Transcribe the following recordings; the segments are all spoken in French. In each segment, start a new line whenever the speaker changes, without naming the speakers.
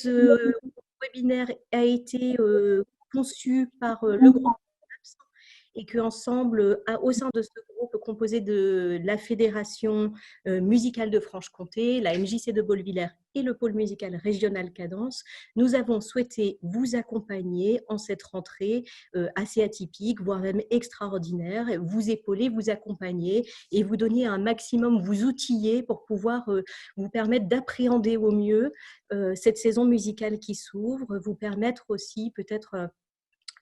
ce webinaire a été conçu par le groupe APS et qu'ensemble, au sein de ce groupe composé de la Fédération musicale de Franche-Comté, la MJC de Baulbillère et le pôle musical régional Cadence, nous avons souhaité vous accompagner en cette rentrée assez atypique, voire même extraordinaire, vous épauler, vous accompagner et vous donner un maximum, vous outiller pour pouvoir vous permettre d'appréhender au mieux cette saison musicale qui s'ouvre, vous permettre aussi peut-être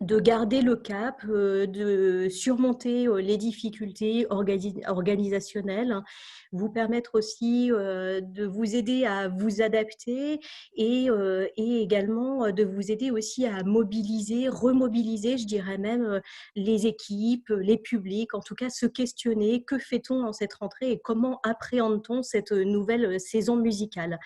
de garder le cap, de surmonter les difficultés organisationnelles, vous permettre aussi de vous aider à vous adapter et également de vous aider aussi à mobiliser, remobiliser, je dirais même, les équipes, les publics, en tout cas se questionner, que fait-on en cette rentrée et comment appréhende-t-on cette nouvelle saison musicale.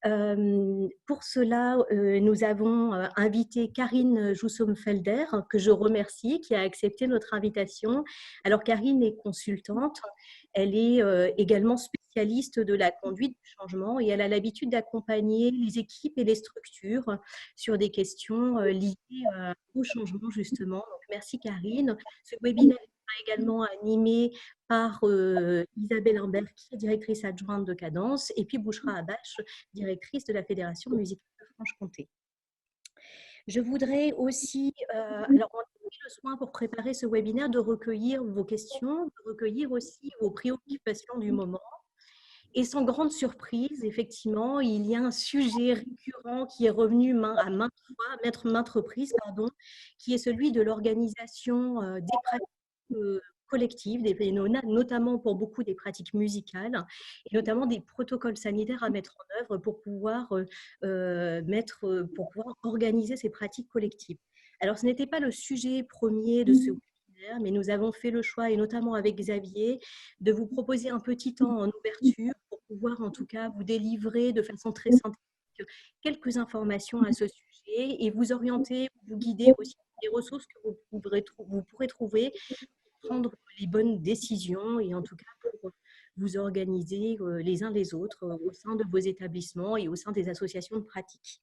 Pour cela, nous avons invité Karine Joussoum-Felder, que je remercie, qui a accepté notre invitation. Alors, Karine est consultante, elle est également spécialiste de la conduite du changement et elle a l'habitude d'accompagner les équipes et les structures sur des questions liées au changement, justement. Donc, merci Karine. Ce webinaire sera également animé par Isabelle Imbert, qui est directrice adjointe de Cadence, et puis Bouchra Abache, directrice de la Fédération musicale de Franche-Comté. Je voudrais aussi, alors on a pris le soin pour préparer ce webinaire de recueillir vos questions, de recueillir aussi vos préoccupations du moment. Et sans grande surprise, effectivement, il y a un sujet récurrent qui est revenu à maintes reprises, qui est celui de l'organisation des pratiques collectives, notamment pour beaucoup des pratiques musicales, et notamment des protocoles sanitaires à mettre en œuvre pour pouvoir organiser ces pratiques collectives. Alors, ce n'était pas le sujet premier de ce webinaire, mais nous avons fait le choix, et notamment avec Xavier, de vous proposer un petit temps en ouverture pour pouvoir en tout cas vous délivrer de façon très synthétique quelques informations à ce sujet et vous orienter, vous guider aussi des ressources que vous pourrez trouver pour prendre les bonnes décisions et en tout cas pour vous organiser les uns les autres au sein de vos établissements et au sein des associations de pratique.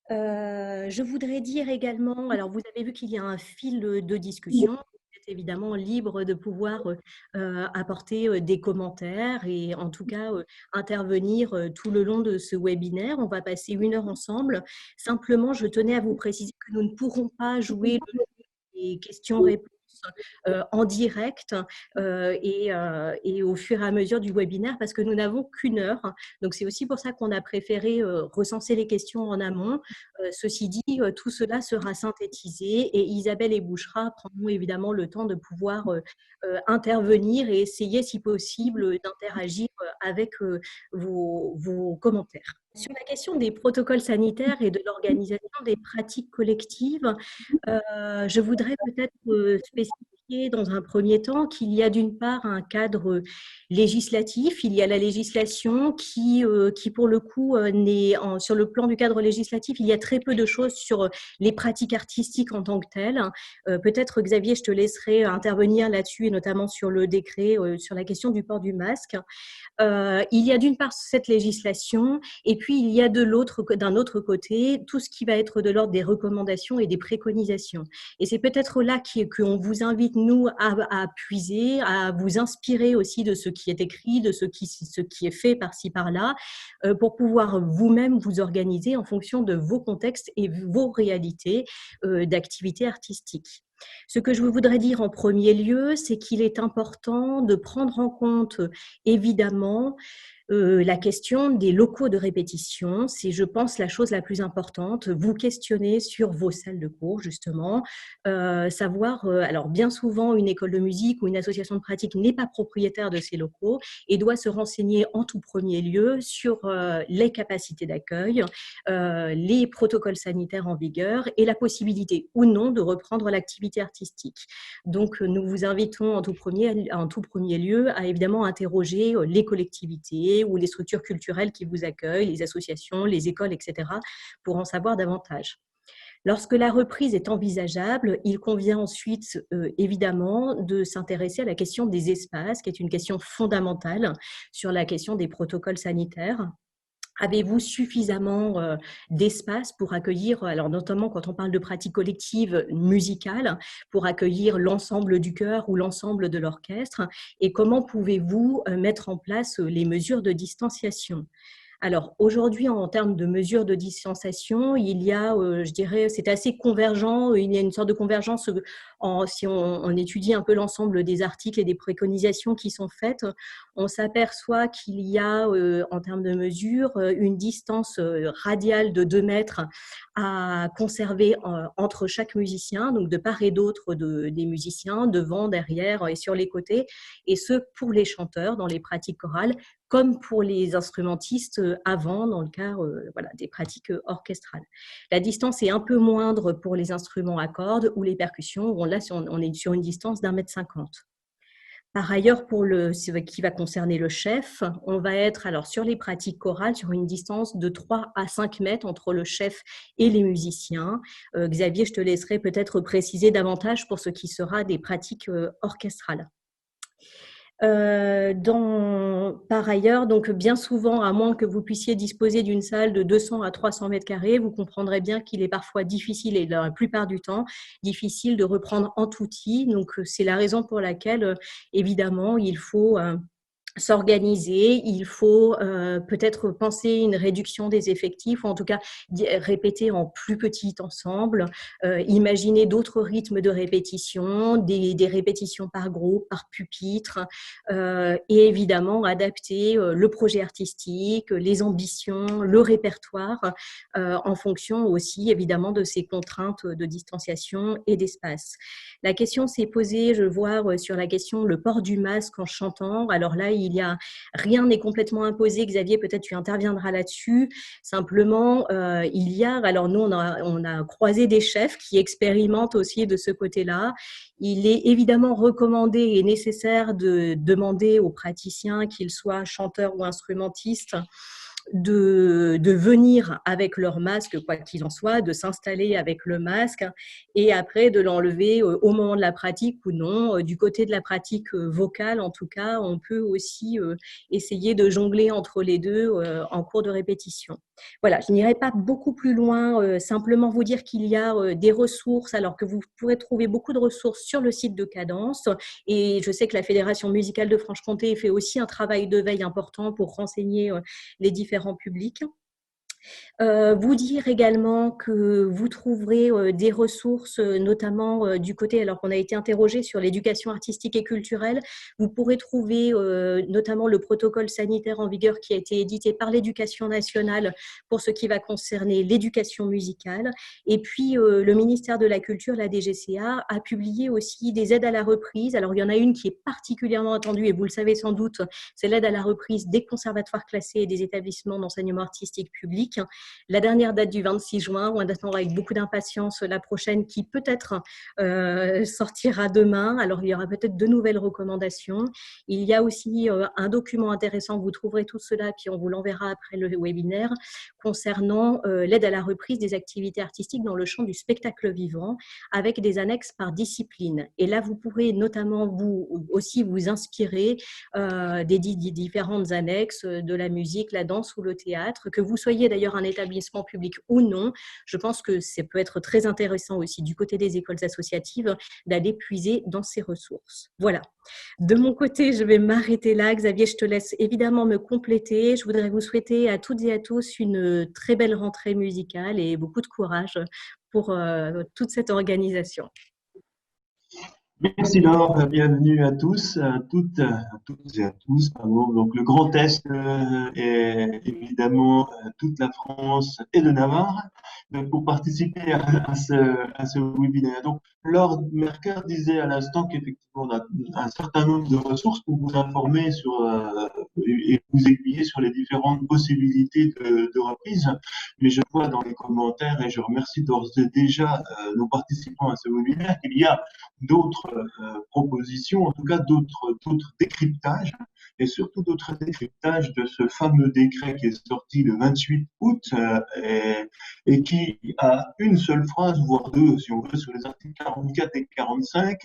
Je voudrais dire également, alors vous avez vu qu'il y a un fil de discussion, vous êtes évidemment libre de pouvoir apporter des commentaires et en tout cas intervenir tout le long de ce webinaire. On va passer 1 heure ensemble. Simplement, je tenais à vous préciser que nous ne pourrons pas jouer le jeu des questions-réponses en direct et au fur et à mesure du webinaire parce que nous n'avons qu'1 heure. Donc, c'est aussi pour ça qu'on a préféré recenser les questions en amont. Ceci dit, tout cela sera synthétisé et Isabelle et Bouchra prendront évidemment le temps de pouvoir intervenir et essayer, si possible, d'interagir avec vos commentaires. Sur la question des protocoles sanitaires et de l'organisation des pratiques collectives, je voudrais peut-être spécifier dans un premier temps qu'il y a d'une part un cadre législatif, il y a la législation qui pour le coup, sur le plan du cadre législatif, il y a très peu de choses sur les pratiques artistiques en tant que telles. Peut-être, Xavier, je te laisserai intervenir là-dessus et notamment sur le décret, sur la question du port du masque. Il y a d'une part cette législation et puis il y a d'un autre côté tout ce qui va être de l'ordre des recommandations et des préconisations. Et c'est peut-être là qu'on vous invite, nous, à puiser, à vous inspirer aussi de ce qui est écrit, de ce qui est fait par-ci, par-là, pour pouvoir vous-même vous organiser en fonction de vos contextes et vos réalités d'activité artistique. Ce que je voudrais dire en premier lieu, c'est qu'il est important de prendre en compte, évidemment, la question des locaux de répétition. C'est, je pense, la chose la plus importante. Vous questionner sur vos salles de cours, justement. Savoir, alors bien souvent, une école de musique ou une association de pratique n'est pas propriétaire de ces locaux et doit se renseigner en tout premier lieu sur les capacités d'accueil, les protocoles sanitaires en vigueur et la possibilité ou non de reprendre l'activité artistique. Donc, nous vous invitons en tout premier lieu à évidemment interroger les collectivités ou les structures culturelles qui vous accueillent, les associations, les écoles, etc., pour en savoir davantage. Lorsque la reprise est envisageable, il convient ensuite, évidemment, de s'intéresser à la question des espaces, qui est une question fondamentale sur la question des protocoles sanitaires. Avez-vous suffisamment d'espace pour accueillir, alors notamment quand on parle de pratiques collectives musicales, pour accueillir l'ensemble du chœur ou l'ensemble de l'orchestre? Et comment pouvez-vous mettre en place les mesures de distanciation? Alors aujourd'hui, en termes de mesures de distanciation, il y a, je dirais, c'est assez convergent. Il y a une sorte de convergence si on étudie un peu l'ensemble des articles et des préconisations qui sont faites, on s'aperçoit qu'il y a, en termes de mesures, une distance radiale de 2 mètres à conserver entre chaque musicien, donc de part et d'autre des musiciens, devant, derrière et sur les côtés, et ce pour les chanteurs dans les pratiques chorales, comme pour les instrumentistes avant, dans le cas voilà, des pratiques orchestrales. La distance est un peu moindre pour les instruments à cordes ou les percussions, où là, on est sur une distance d'1,50 m. Par ailleurs, pour ce qui va concerner le chef, on va être alors sur les pratiques chorales sur une distance de 3 à 5 mètres entre le chef et les musiciens. Xavier, je te laisserai peut-être préciser davantage pour ce qui sera des pratiques orchestrales. Par ailleurs, donc bien souvent, à moins que vous puissiez disposer d'une salle de 200 à 300 mètres carrés, vous comprendrez bien qu'il est parfois difficile, et dans la plupart du temps, difficile de reprendre en tout outil. Donc, c'est la raison pour laquelle, évidemment, il faut s'organiser, il faut peut-être penser une réduction des effectifs, ou en tout cas répéter en plus petit ensemble, imaginer d'autres rythmes de répétition, des répétitions par groupe, par pupitre, et évidemment adapter le projet artistique, les ambitions, le répertoire, en fonction aussi évidemment de ces contraintes de distanciation et d'espace. La question s'est posée, je vois, sur la question le port du masque en chantant. Alors là, rien n'est complètement imposé. Xavier, peut-être tu interviendras là-dessus. Simplement, alors nous, on a croisé des chefs qui expérimentent aussi de ce côté-là. Il est évidemment recommandé et nécessaire de demander aux praticiens, qu'ils soient chanteurs ou instrumentistes, de venir avec leur masque, quoi qu'il en soit, de s'installer avec le masque et après de l'enlever au moment de la pratique ou non. Du côté de la pratique vocale, en tout cas, on peut aussi essayer de jongler entre les deux en cours de répétition. Voilà, je n'irai pas beaucoup plus loin, simplement vous dire qu'il y a des ressources, alors que vous pourrez trouver beaucoup de ressources sur le site de Cadence, et je sais que la Fédération musicale de Franche-Comté fait aussi un travail de veille important pour renseigner les différents publics. Vous dire également que vous trouverez des ressources, notamment du côté, alors qu'on a été interrogé sur l'éducation artistique et culturelle, vous pourrez trouver notamment le protocole sanitaire en vigueur qui a été édité par l'Éducation nationale pour ce qui va concerner l'éducation musicale. Et puis, le ministère de la Culture, la DGCA, a publié aussi des aides à la reprise. Alors, il y en a une qui est particulièrement attendue, et vous le savez sans doute, c'est l'aide à la reprise des conservatoires classés et des établissements d'enseignement artistique public. La dernière date du 26 juin, on attend avec beaucoup d'impatience la prochaine qui peut-être sortira demain. Alors, il y aura peut-être de nouvelles recommandations. Il y a aussi un document intéressant, vous trouverez tout cela, puis on vous l'enverra après le webinaire, concernant l'aide à la reprise des activités artistiques dans le champ du spectacle vivant, avec des annexes par discipline. Et là, vous pourrez notamment vous inspirer des différentes annexes de la musique, la danse ou le théâtre, que vous soyez d'ailleurs un établissement public ou non. Je pense que ça peut être très intéressant aussi du côté des écoles associatives d'aller puiser dans ces ressources. Voilà. De mon côté, je vais m'arrêter là. Xavier, je te laisse évidemment me compléter. Je voudrais vous souhaiter à toutes et à tous une très belle rentrée musicale et beaucoup de courage pour toute cette organisation.
Merci Laure, bienvenue à tous, à toutes et à tous. Pardon. Donc le Grand Est est évidemment toute la France et le Navarre pour participer à ce webinaire. Donc Laure Mercœur disait à l'instant qu'effectivement on a un certain nombre de ressources pour vous informer et vous aiguiller sur les différentes possibilités de reprise. Mais je vois dans les commentaires, et je remercie d'ores et déjà nos participants à ce webinaire, qu'il y a d'autres d'autres propositions, en tout cas d'autres décryptages, et surtout d'autres décryptages de ce fameux décret qui est sorti le 28 août et qui a une seule phrase, voire deux, si on veut, sur les articles 44 et 45.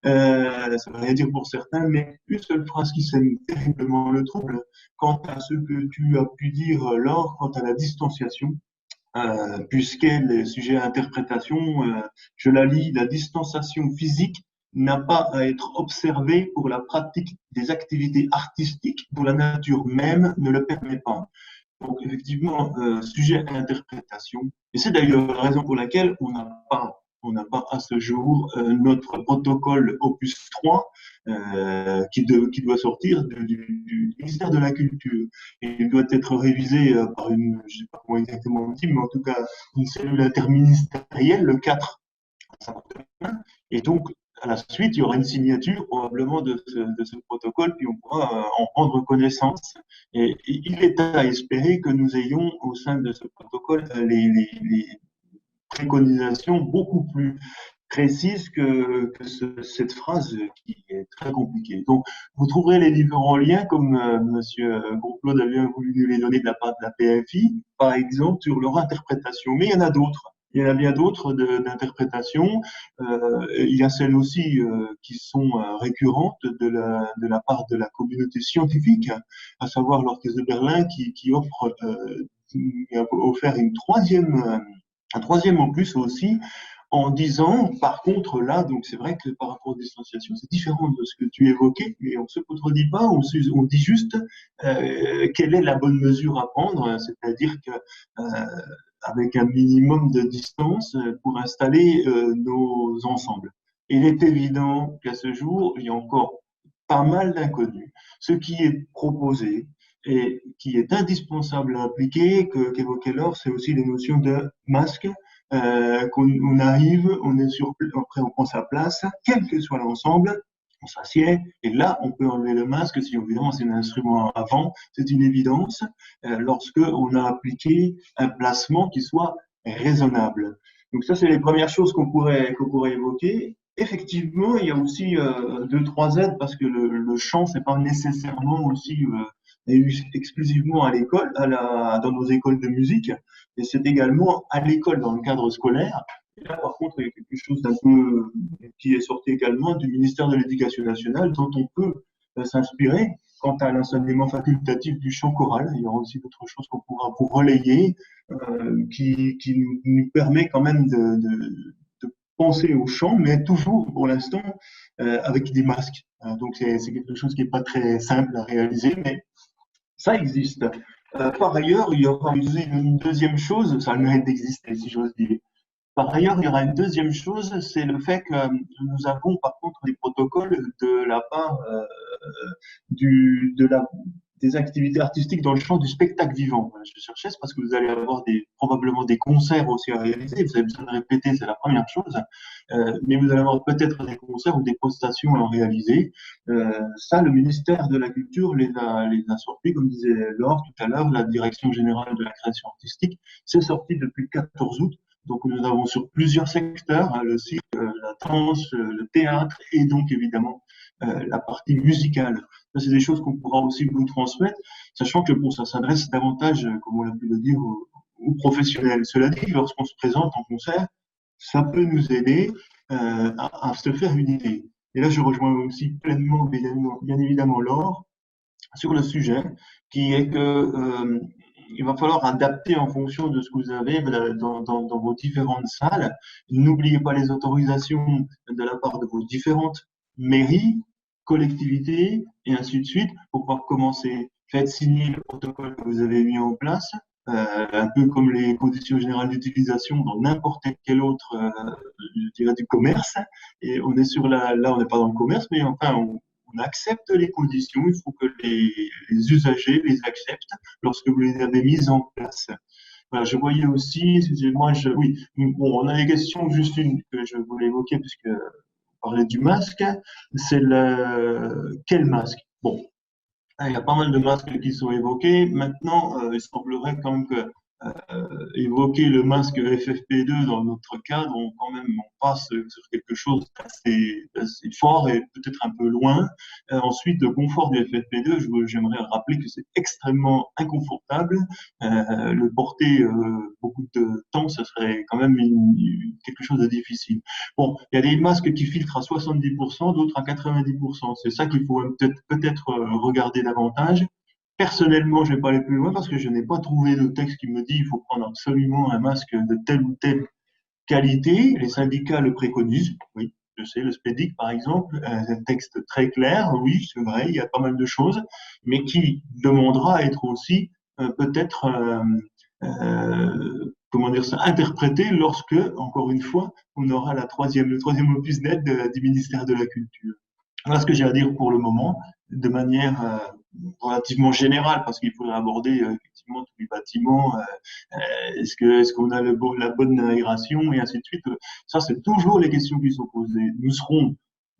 Ça ne veut rien dire pour certains, mais une seule phrase qui sème terriblement le trouble quant à ce que tu as pu dire, Laure, quant à la distanciation. Puisqu'elle est sujet à interprétation, je la lis, la distanciation physique n'a pas à être observée pour la pratique des activités artistiques dont la nature même ne le permet pas. Donc effectivement, sujet à interprétation. Et c'est d'ailleurs la raison pour laquelle on n'a pas à ce jour notre protocole Opus 3 qui doit sortir du ministère de la Culture. Et il doit être révisé par une, je ne sais pas comment exactement on dit, mais en tout cas une cellule interministérielle le 4. Et donc, à la suite, il y aura une signature probablement de ce protocole, puis on pourra en prendre connaissance. Et il est à espérer que nous ayons au sein de ce protocole les préconisations beaucoup plus précises que cette phrase qui est très compliquée. Donc, vous trouverez les différents liens, comme Monsieur Claude a bien voulu nous les donner de la part de la PFI, par exemple, sur leur interprétation. Mais il y en a d'autres. Il y en a bien d'autres d'interprétations. Il y a celles aussi qui sont récurrentes de la part de la communauté scientifique, à savoir l'Orchestre de Berlin qui offre a offert un troisième opus aussi, en disant, par contre, là, donc c'est vrai que par rapport aux distanciations, c'est différent de ce que tu évoquais, mais on ne se contredit pas, on dit juste quelle est la bonne mesure à prendre, c'est-à-dire que avec un minimum de distance pour installer nos ensembles. Il est évident qu'à ce jour, il y a encore pas mal d'inconnus. Ce qui est proposé et qui est indispensable à appliquer, qu'évoquait Laure, c'est aussi les notions de masque. On arrive, on est après on prend sa place, quel que soit l'ensemble, on s'assied, et là, on peut enlever le masque, si évidemment c'est un instrument avant, c'est une évidence, lorsque on a appliqué un placement qui soit raisonnable. Donc ça, c'est les premières choses qu'on pourrait évoquer. Effectivement, il y a aussi deux, trois aides, parce que le chant, c'est pas nécessairement aussi exclusivement à l'école, dans nos écoles de musique, et c'est également à l'école, dans le cadre scolaire. Et là, par contre, il y a quelque chose d'un peu qui est sorti également du ministère de l'Éducation nationale, dont on peut s'inspirer quant à l'enseignement facultatif du chant choral. Il y aura aussi d'autres choses qu'on pourra vous relayer, qui nous permet quand même de penser au chant, mais toujours, pour l'instant, avec des masques. Donc, c'est quelque chose qui n'est pas très simple à réaliser, mais ça existe. Par ailleurs, il y aura une deuxième chose, ça a le mérite d'exister, si j'ose dire. Par ailleurs, il y aura une deuxième chose, c'est le fait que nous avons par contre des protocoles de la part de des activités artistiques dans le champ du spectacle vivant. Voilà, je cherchais, c'est parce que vous allez avoir probablement des concerts aussi à réaliser. Vous avez besoin de répéter, c'est la première chose. Mais vous allez avoir peut-être des concerts ou des prestations à réaliser. Ça, le ministère de la Culture les a sortis, comme disait Laure tout à l'heure, la Direction générale de la création artistique. C'est sorti depuis le 14 août. Donc, nous avons sur plusieurs secteurs, hein, le cirque, la danse, le théâtre et donc évidemment la partie musicale. Ça, c'est des choses qu'on pourra aussi vous transmettre, sachant que bon, ça s'adresse davantage, comme on l'a pu le dire, aux professionnels. Cela dit, lorsqu'on se présente en concert, ça peut nous aider à se faire une idée. Et là, je rejoins aussi pleinement, bien évidemment, Laure, sur le sujet, qui est que il va falloir adapter en fonction de ce que vous avez dans vos différentes salles. N'oubliez pas les autorisations de la part de vos différentes mairies, collectivités, et ainsi de suite, pour pouvoir commencer. Faites signer le protocole que vous avez mis en place, un peu comme les conditions générales d'utilisation dans n'importe quel autre, je dirais, du commerce. Et on est là, on n'est pas dans le commerce, mais enfin, on accepte les conditions, il faut que les usagers les acceptent lorsque vous les avez mises en place. Voilà, je voyais aussi, excusez-moi, oui, bon, on a des questions, juste une que je voulais évoquer, puisque on parlait du masque, c'est quel masque? Bon, il y a pas mal de masques qui sont évoqués. Maintenant, il semblerait quand même que évoqué le masque FFP2 dans notre cas, donc quand même on passe sur quelque chose d'assez fort et peut-être un peu loin. Ensuite, le confort du FFP2, j'aimerais rappeler que c'est extrêmement inconfortable. Le porter beaucoup de temps, ce serait quand même quelque chose de difficile. Bon, il y a des masques qui filtrent à 70%, d'autres à 90%. C'est ça qu'il faut peut-être regarder davantage. Personnellement, je ne vais pas aller plus loin parce que je n'ai pas trouvé de texte qui me dit il faut prendre absolument un masque de telle ou telle qualité. Les syndicats le préconisent, oui, je sais, le SPEDIC par exemple, un texte très clair, oui, c'est vrai, il y a pas mal de choses, mais qui demandera à être aussi peut-être, comment dire ça, interprété lorsque, encore une fois, on aura le troisième opus net du ministère de la Culture. Voilà ce que j'ai à dire pour le moment, de manière relativement générale, parce qu'il faudrait aborder effectivement tous les bâtiments. Est-ce qu'on a la bonne aération et ainsi de suite. Ça, c'est toujours les questions qui sont posées. Nous serons,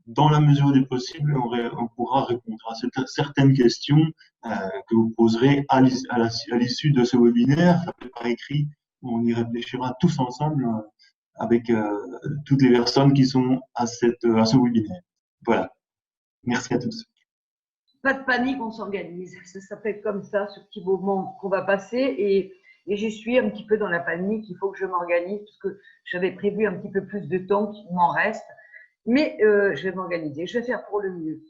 dans la mesure du possible, on pourra répondre à certaines questions que vous poserez à l'issue de ce webinaire. Ça peut être par écrit. On y réfléchira tous ensemble avec toutes les personnes qui sont à ce webinaire. Voilà. Merci à tous.
Pas de panique, on s'organise. Ça s'appelle comme ça, ce petit moment qu'on va passer. Et j'y suis un petit peu dans la panique. Il faut que je m'organise parce que j'avais prévu un petit peu plus de temps qu'il m'en reste. Mais je vais m'organiser. Je vais faire pour le mieux.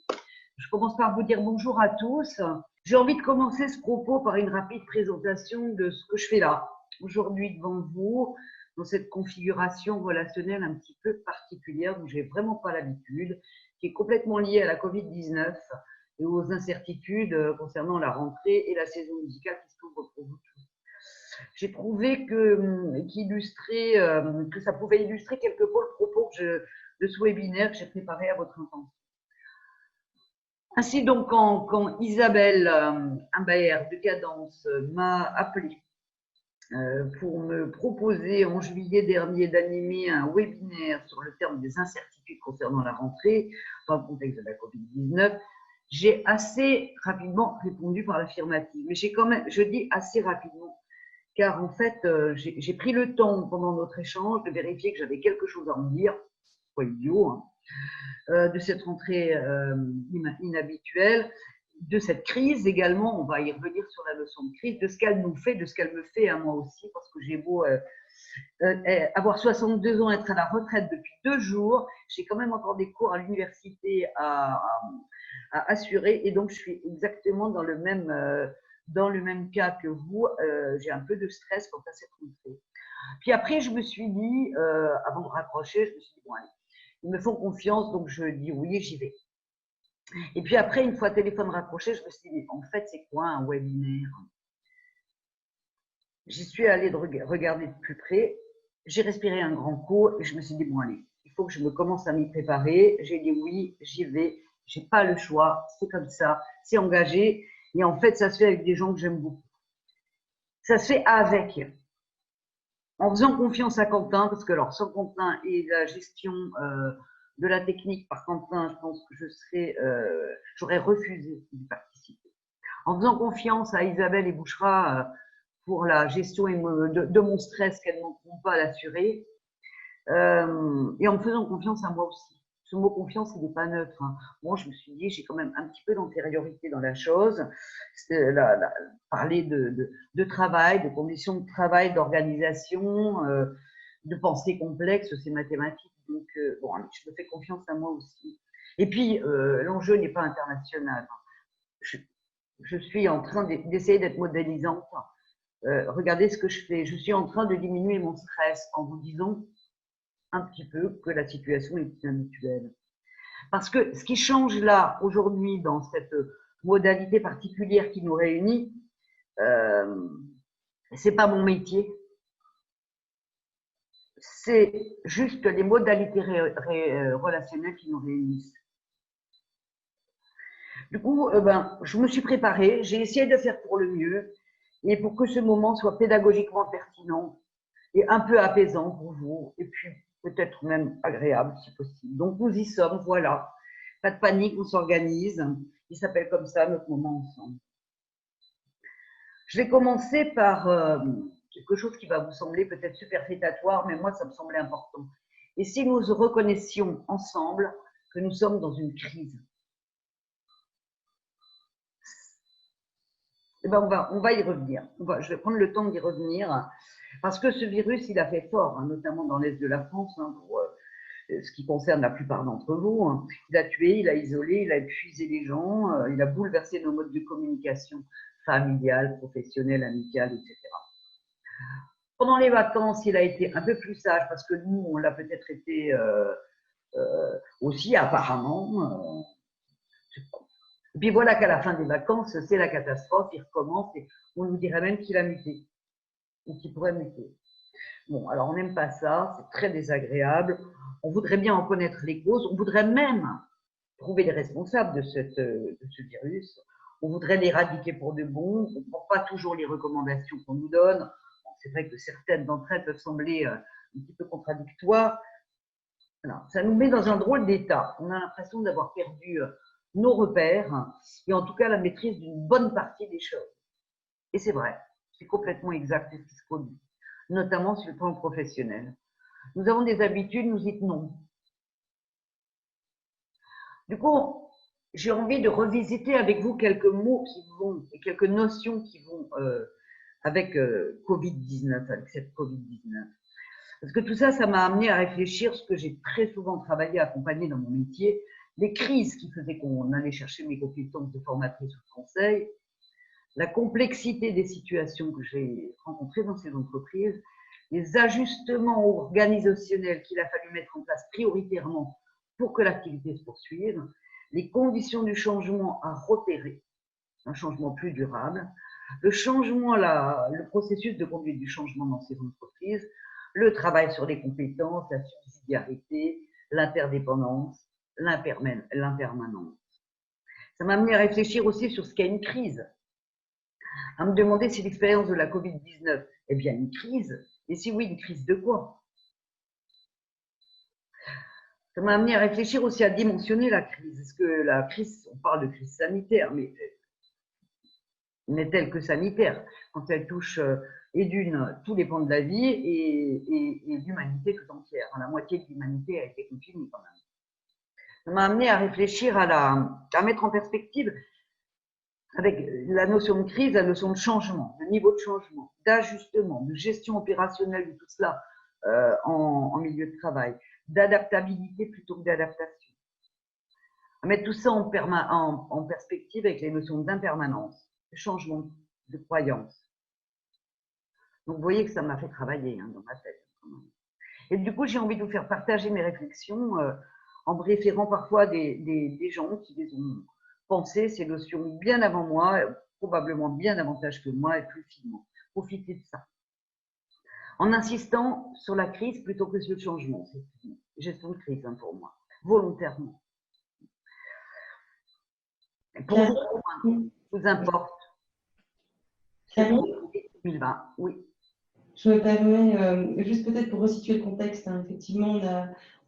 Je commence par vous dire bonjour à tous. J'ai envie de commencer ce propos par une rapide présentation de ce que je fais là, aujourd'hui devant vous, dans cette configuration relationnelle un petit peu particulière dont je n'ai vraiment pas l'habitude, qui est complètement liée à la Covid-19 et aux incertitudes concernant la rentrée et la saison musicale qui s'ouvre pour vous tous. J'ai trouvé que ça pouvait illustrer quelque peu le propos de ce webinaire que j'ai préparé à votre intention. Ainsi donc, quand Isabelle Imbert de Cadence m'a appelé pour me proposer en juillet dernier d'animer un webinaire sur le terme des incertitudes concernant la rentrée dans le contexte de la Covid-19, j'ai assez rapidement répondu par l'affirmative. Mais j'ai quand même, je dis assez rapidement, car en fait, j'ai pris le temps pendant notre échange de vérifier que j'avais quelque chose à en dire, pas idiot, hein, de cette rentrée inhabituelle, de cette crise également, on va y revenir sur la notion de crise, de ce qu'elle nous fait, de ce qu'elle me fait à moi aussi, parce que j'ai beau avoir 62 ans, être à la retraite depuis 2 jours, j'ai quand même encore des cours à l'université à assurer, et donc je suis exactement dans le même cas que vous, j'ai un peu de stress quant à cette rentrée. Puis après, je me suis dit, avant de raccrocher, je me suis dit, bon allez, ils me font confiance, donc je dis oui, j'y vais. Et puis après, une fois le téléphone raccroché, je me suis dit, en fait, c'est quoi un webinaire? J'y suis allée regarder de plus près, j'ai respiré un grand coup et je me suis dit, bon allez, il faut que je me commence à m'y préparer. J'ai dit oui, j'y vais, j'ai pas le choix, c'est comme ça, c'est engagé. Et en fait, ça se fait avec des gens que j'aime beaucoup. Ça se fait avec, en faisant confiance à Quentin, parce que alors sans Quentin et la gestion de la technique par Quentin, je pense que j'aurais refusé d'y participer. En faisant confiance à Isabelle et Bouchra pour la gestion de mon stress qu'elles ne manqueront pas à l'assurer, et en me faisant confiance à moi aussi. Ce mot confiance, il n'est pas neutre. Hein. Moi, je me suis dit, j'ai quand même un petit peu d'antériorité dans la chose. Parler de travail, de conditions de travail, d'organisation, de pensée complexe, c'est mathématique. Donc, bon, je me fais confiance à moi aussi. Et puis, l'enjeu n'est pas international. Je suis en train d'essayer d'être modélisante. Regardez ce que je fais. Je suis en train de diminuer mon stress en vous disant un petit peu que la situation est inhabituelle. Parce que ce qui change là, aujourd'hui, dans cette modalité particulière qui nous réunit, c'est pas mon métier. C'est juste les modalités relationnelles qui nous réunissent. Du coup, je me suis préparée, j'ai essayé de faire pour le mieux et pour que ce moment soit pédagogiquement pertinent et un peu apaisant pour vous, et puis peut-être même agréable si possible. Donc nous y sommes, voilà. Pas de panique, on s'organise. Il s'appelle comme ça notre moment ensemble. Je vais commencer par quelque chose qui va vous sembler peut-être superfétatoire, mais moi, ça me semblait important. Et si nous reconnaissions ensemble que nous sommes dans une crise, eh ben on va y revenir. Je vais prendre le temps d'y revenir, parce que ce virus, il a fait fort, hein, notamment dans l'Est de la France, hein, pour ce qui concerne la plupart d'entre vous. Hein. Il a tué, il a isolé, il a épuisé les gens, il a bouleversé nos modes de communication familiale, professionnelle, amicale, etc. Pendant les vacances, il a été un peu plus sage, parce que nous, on l'a peut-être été aussi, apparemment. Et puis voilà qu'à la fin des vacances, c'est la catastrophe, il recommence, et on nous dirait même qu'il a muté, ou qu'il pourrait muter. Bon, alors on n'aime pas ça, c'est très désagréable. On voudrait bien en connaître les causes, on voudrait même trouver les responsables de ce virus. On voudrait l'éradiquer pour de bon. On ne prend pas toujours les recommandations qu'on nous donne. C'est vrai que certaines d'entre elles peuvent sembler un petit peu contradictoires. Alors, ça nous met dans un drôle d'état. On a l'impression d'avoir perdu nos repères et en tout cas la maîtrise d'une bonne partie des choses. Et c'est vrai, c'est complètement exact ce qui se produit, notamment sur le plan professionnel. Nous avons des habitudes, nous y tenons. Du coup, j'ai envie de revisiter avec vous quelques mots qui vont, et quelques notions qui vont avec Covid-19, avec cette Covid-19. Parce que tout ça, ça m'a amené à réfléchir, ce que j'ai très souvent travaillé, accompagné dans mon métier, les crises qui faisaient qu'on allait chercher mes compétences de formatrice ou de conseil, la complexité des situations que j'ai rencontrées dans ces entreprises, les ajustements organisationnels qu'il a fallu mettre en place prioritairement pour que l'activité se poursuive, les conditions du changement à repérer, un changement plus durable, le changement, le processus de conduite du changement dans ces entreprises, le travail sur les compétences, la subsidiarité, l'interdépendance, l'impermanence. Ça m'a amené à réfléchir aussi sur ce qu'est une crise, à me demander si l'expérience de la Covid-19 est bien une crise, et si oui, une crise de quoi? Ça m'a amené à réfléchir aussi à dimensionner la crise. Est-ce que la crise, on parle de crise sanitaire, mais n'est-elle que sanitaire quand elle touche et tous les pans de la vie et l'humanité tout entière. La moitié de l'humanité a été confinée quand même. Ça m'a amené à réfléchir à mettre en perspective avec la notion de crise, la notion de changement, de niveau de changement, d'ajustement, de gestion opérationnelle de tout cela en milieu de travail, d'adaptabilité plutôt que d'adaptation. À mettre tout ça en perspective avec les notions d'impermanence, de changement, de croyance. Donc vous voyez que ça m'a fait travailler dans ma tête. Et du coup, j'ai envie de vous faire partager mes réflexions en me référant parfois des gens qui les ont pensées, ces notions bien avant moi, probablement bien davantage que moi et plus finement. Profitez de ça. En insistant sur la crise plutôt que sur le changement. C'est une gestion de crise pour moi, volontairement. Pour vous, vous importe. 2020, oui.
Je me permets, juste peut-être pour resituer le contexte, effectivement,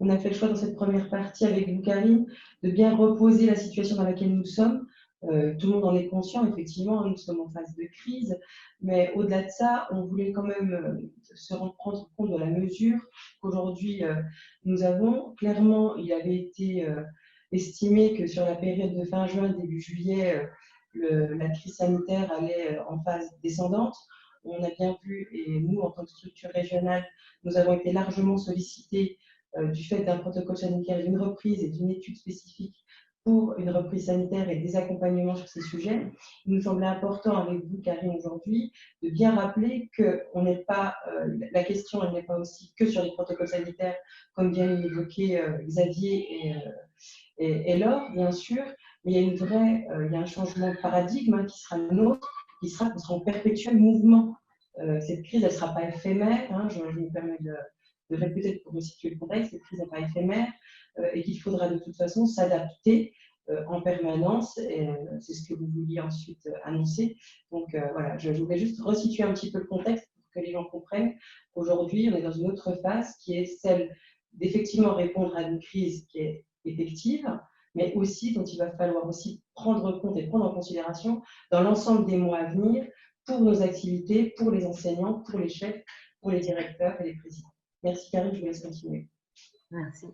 on a fait le choix dans cette première partie avec vous, Karine, de bien reposer la situation dans laquelle nous sommes. Tout le monde en est conscient, effectivement, nous sommes en phase de crise, mais au-delà de ça, on voulait quand même prendre compte de la mesure qu'aujourd'hui nous avons. Clairement, il avait été estimé que sur la période de fin juin, début juillet, la crise sanitaire allait en phase descendante. On a bien vu, et nous, en tant que structure régionale, nous avons été largement sollicités du fait d'un protocole sanitaire, d'une reprise et d'une étude spécifique pour une reprise sanitaire et des accompagnements sur ces sujets. Il nous semblait important avec vous, Karine, aujourd'hui, de bien rappeler que la question elle n'est pas aussi que sur les protocoles sanitaires, comme vient l'évoquer Xavier et Laure, bien sûr, mais il y a un changement de paradigme qui sera le nôtre, qui sera en perpétuel mouvement. Cette crise, elle ne sera pas éphémère, je me permets de répéter pour situer le contexte, cette crise n'est pas éphémère et qu'il faudra de toute façon s'adapter en permanence, et c'est ce que vous vouliez ensuite annoncer. Donc voilà, je voulais juste resituer un petit peu le contexte pour que les gens comprennent qu'aujourd'hui, on est dans une autre phase qui est celle d'effectivement répondre à une crise qui est effective, mais aussi dont il va falloir aussi prendre compte et prendre en considération dans l'ensemble des mois à venir pour nos activités, pour les enseignants, pour les chefs, pour les directeurs et les présidents. Merci Karine, je vous laisse continuer.
Merci.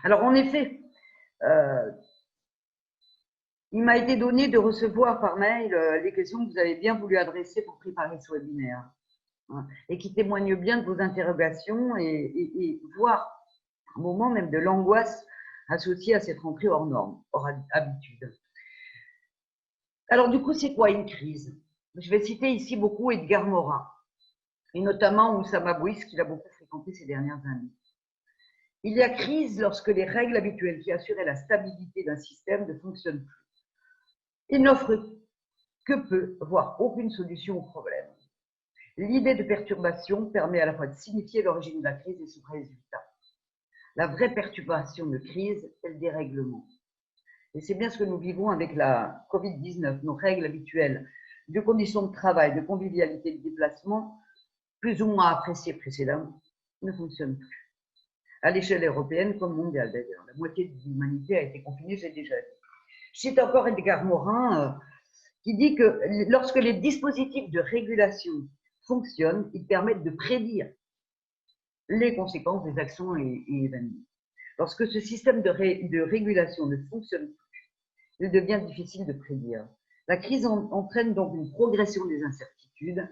Alors en effet, il m'a été donné de recevoir par mail les questions que vous avez bien voulu adresser pour préparer ce webinaire, hein, et qui témoignent bien de vos interrogations et voire un moment même de l'angoisse associée à cette rentrée hors norme, hors habitude. Alors du coup, c'est quoi une crise? Je vais citer ici beaucoup Edgar Morin, et notamment Oussama Bouis, qu'il a beaucoup fréquenté ces dernières années. Il y a crise lorsque les règles habituelles qui assuraient la stabilité d'un système ne fonctionnent plus. Il n'offre que peu, voire aucune solution au problème. L'idée de perturbation permet à la fois de signifier l'origine de la crise et son résultat. La vraie perturbation de crise est le dérèglement. Et c'est bien ce que nous vivons avec la Covid-19. Nos règles habituelles de conditions de travail, de convivialité, de déplacement, plus ou moins appréciées précédemment, ne fonctionnent plus. À l'échelle européenne comme mondiale d'ailleurs. La moitié de l'humanité a été confinée, j'ai déjà dit. Je cite encore Edgar Morin qui dit que lorsque les dispositifs de régulation fonctionnent, ils permettent de prédire les conséquences des actions et événements. Lorsque ce système de régulation ne fonctionne plus, il devient difficile de prédire. La crise entraîne donc une progression des incertitudes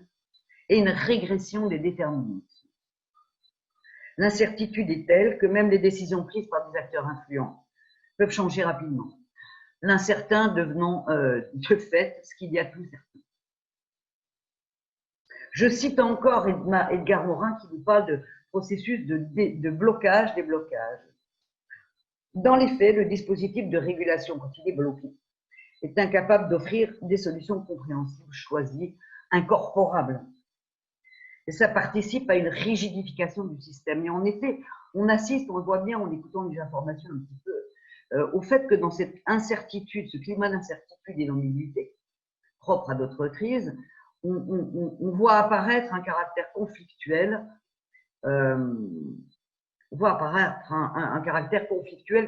et une régression des déterminants. L'incertitude est telle que même les décisions prises par des acteurs influents peuvent changer rapidement. L'incertain devenant de fait ce qu'il y a de plus certain. Je cite encore Edgar Morin qui nous parle de processus de blocage des blocages. Dans les faits, le dispositif de régulation, quand il est bloqué, est incapable d'offrir des solutions compréhensibles, choisies, incorporables. Et ça participe à une rigidification du système. Et en effet, on assiste, on le voit bien en écoutant les informations un petit peu, au fait que dans cette incertitude, ce climat d'incertitude et d'ambiguïté propre à d'autres crises, on voit apparaître un caractère conflictuel,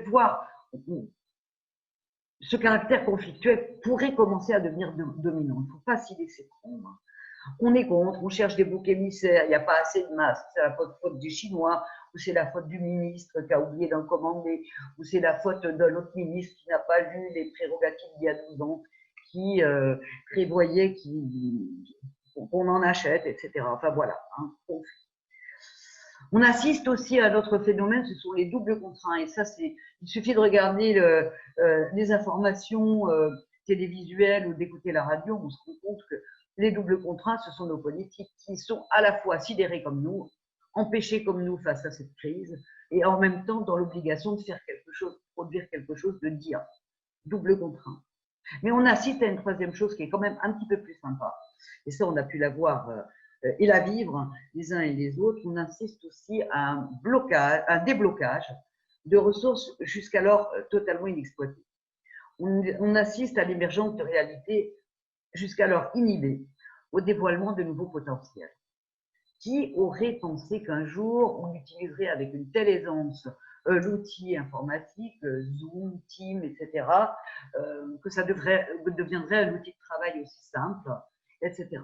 voire ce caractère conflictuel pourrait commencer à devenir dominant. Il ne faut pas s'y laisser prendre. On est contre, on cherche des boucs émissaires, il n'y a pas assez de masques, c'est la faute des Chinois, ou c'est la faute du ministre qui a oublié d'en commander, ou c'est la faute d'un autre ministre qui n'a pas lu les prérogatives d'il y a 12 ans, qui prévoyait qu'on en achète, etc. Enfin voilà, hein, on assiste aussi à d'autres phénomènes, ce sont les doubles contraints. Et ça, il suffit de regarder les informations télévisuelles ou d'écouter la radio, on se rend compte que les doubles contraints, ce sont nos politiques qui sont à la fois sidérés comme nous, empêchés comme nous face à cette crise, et en même temps dans l'obligation de faire quelque chose, de produire quelque chose, de dire. Double contraint. Mais on assiste à une troisième chose qui est quand même un petit peu plus sympa. Et ça, on a pu la voir et la vivre les uns et les autres. On assiste aussi à un blocage, un déblocage de ressources jusqu'alors totalement inexploitées. On assiste à l'émergence de réalités jusqu'alors inhibées, au dévoilement de nouveaux potentiels. Qui aurait pensé qu'un jour, on utiliserait avec une telle aisance l'outil informatique, Zoom, Teams, etc., que ça deviendrait un outil de travail aussi simple, etc.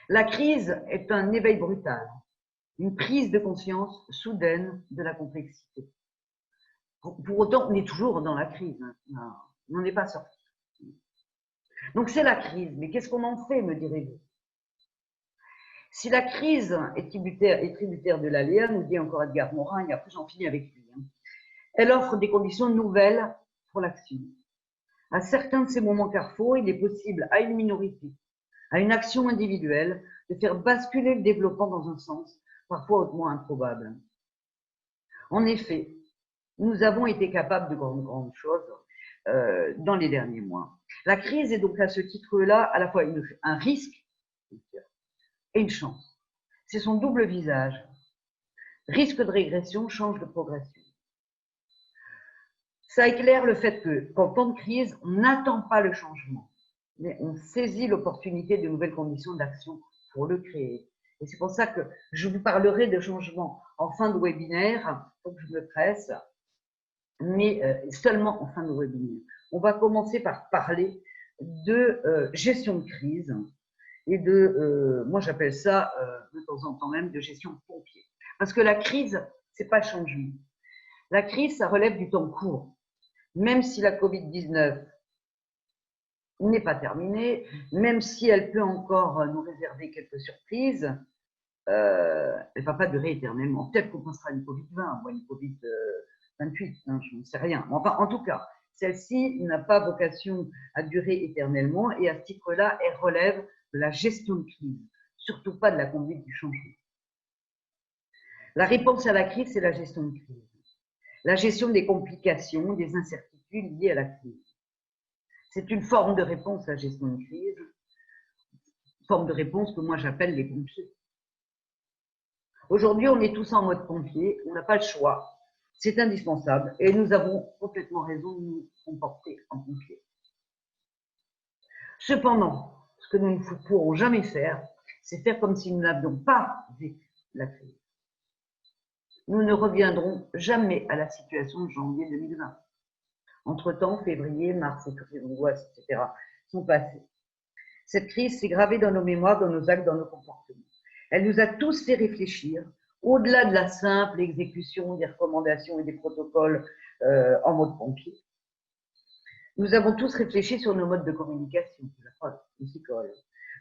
La crise est un éveil brutal, une prise de conscience soudaine de la complexité. Pour autant, on est toujours dans la crise, hein. On n'en est pas sorti. Donc c'est la crise, mais qu'est-ce qu'on en fait, me direz-vous? Si la crise est tributaire de l'aléa, nous dit encore Edgar Morin, et après j'en finis avec lui, hein, elle offre des conditions nouvelles pour l'action. À certains de ces moments carrefour, il est possible à une minorité, à une action individuelle, de faire basculer le développement dans un sens parfois hautement improbable. En effet, nous avons été capables de grandes choses dans les derniers mois. La crise est donc à ce titre-là à la fois un risque et une chance. C'est son double visage. Risque de régression, change de progression. Ça éclaire le fait qu'en temps de crise, on n'attend pas le changement, mais on saisit l'opportunité de nouvelles conditions d'action pour le créer. Et c'est pour ça que je vous parlerai de changement en fin de webinaire, il faut que je me presse, mais seulement en fin de webinaire. On va commencer par parler de gestion de crise et moi j'appelle ça de temps en temps même de gestion pompier. Parce que la crise, c'est pas le changement. La crise, ça relève du temps court. Même si la Covid-19 n'est pas terminée, même si elle peut encore nous réserver quelques surprises, elle ne va pas durer éternellement. Peut-être qu'on pensera à une Covid-20 ou à une Covid-28, hein, je ne sais rien. Enfin, en tout cas, celle-ci n'a pas vocation à durer éternellement et à ce titre-là, elle relève de la gestion de crise, surtout pas de la conduite du changement. La réponse à la crise, c'est la gestion de crise. La gestion des complications, des incertitudes liées à la crise. C'est une forme de réponse à la gestion de crise, forme de réponse que moi j'appelle les pompiers. Aujourd'hui, on est tous en mode pompier, on n'a pas le choix, c'est indispensable et nous avons complètement raison de nous comporter en pompier. Cependant, ce que nous ne pourrons jamais faire, c'est faire comme si nous n'avions pas vécu la crise. Nous ne reviendrons jamais à la situation de janvier 2020. Entre-temps, février, mars, angoisse, etc. sont passés. Cette crise s'est gravée dans nos mémoires, dans nos actes, dans nos comportements. Elle nous a tous fait réfléchir, au-delà de la simple exécution des recommandations et des protocoles en mode pompier. Nous avons tous réfléchi sur nos modes de communication, de psychologue,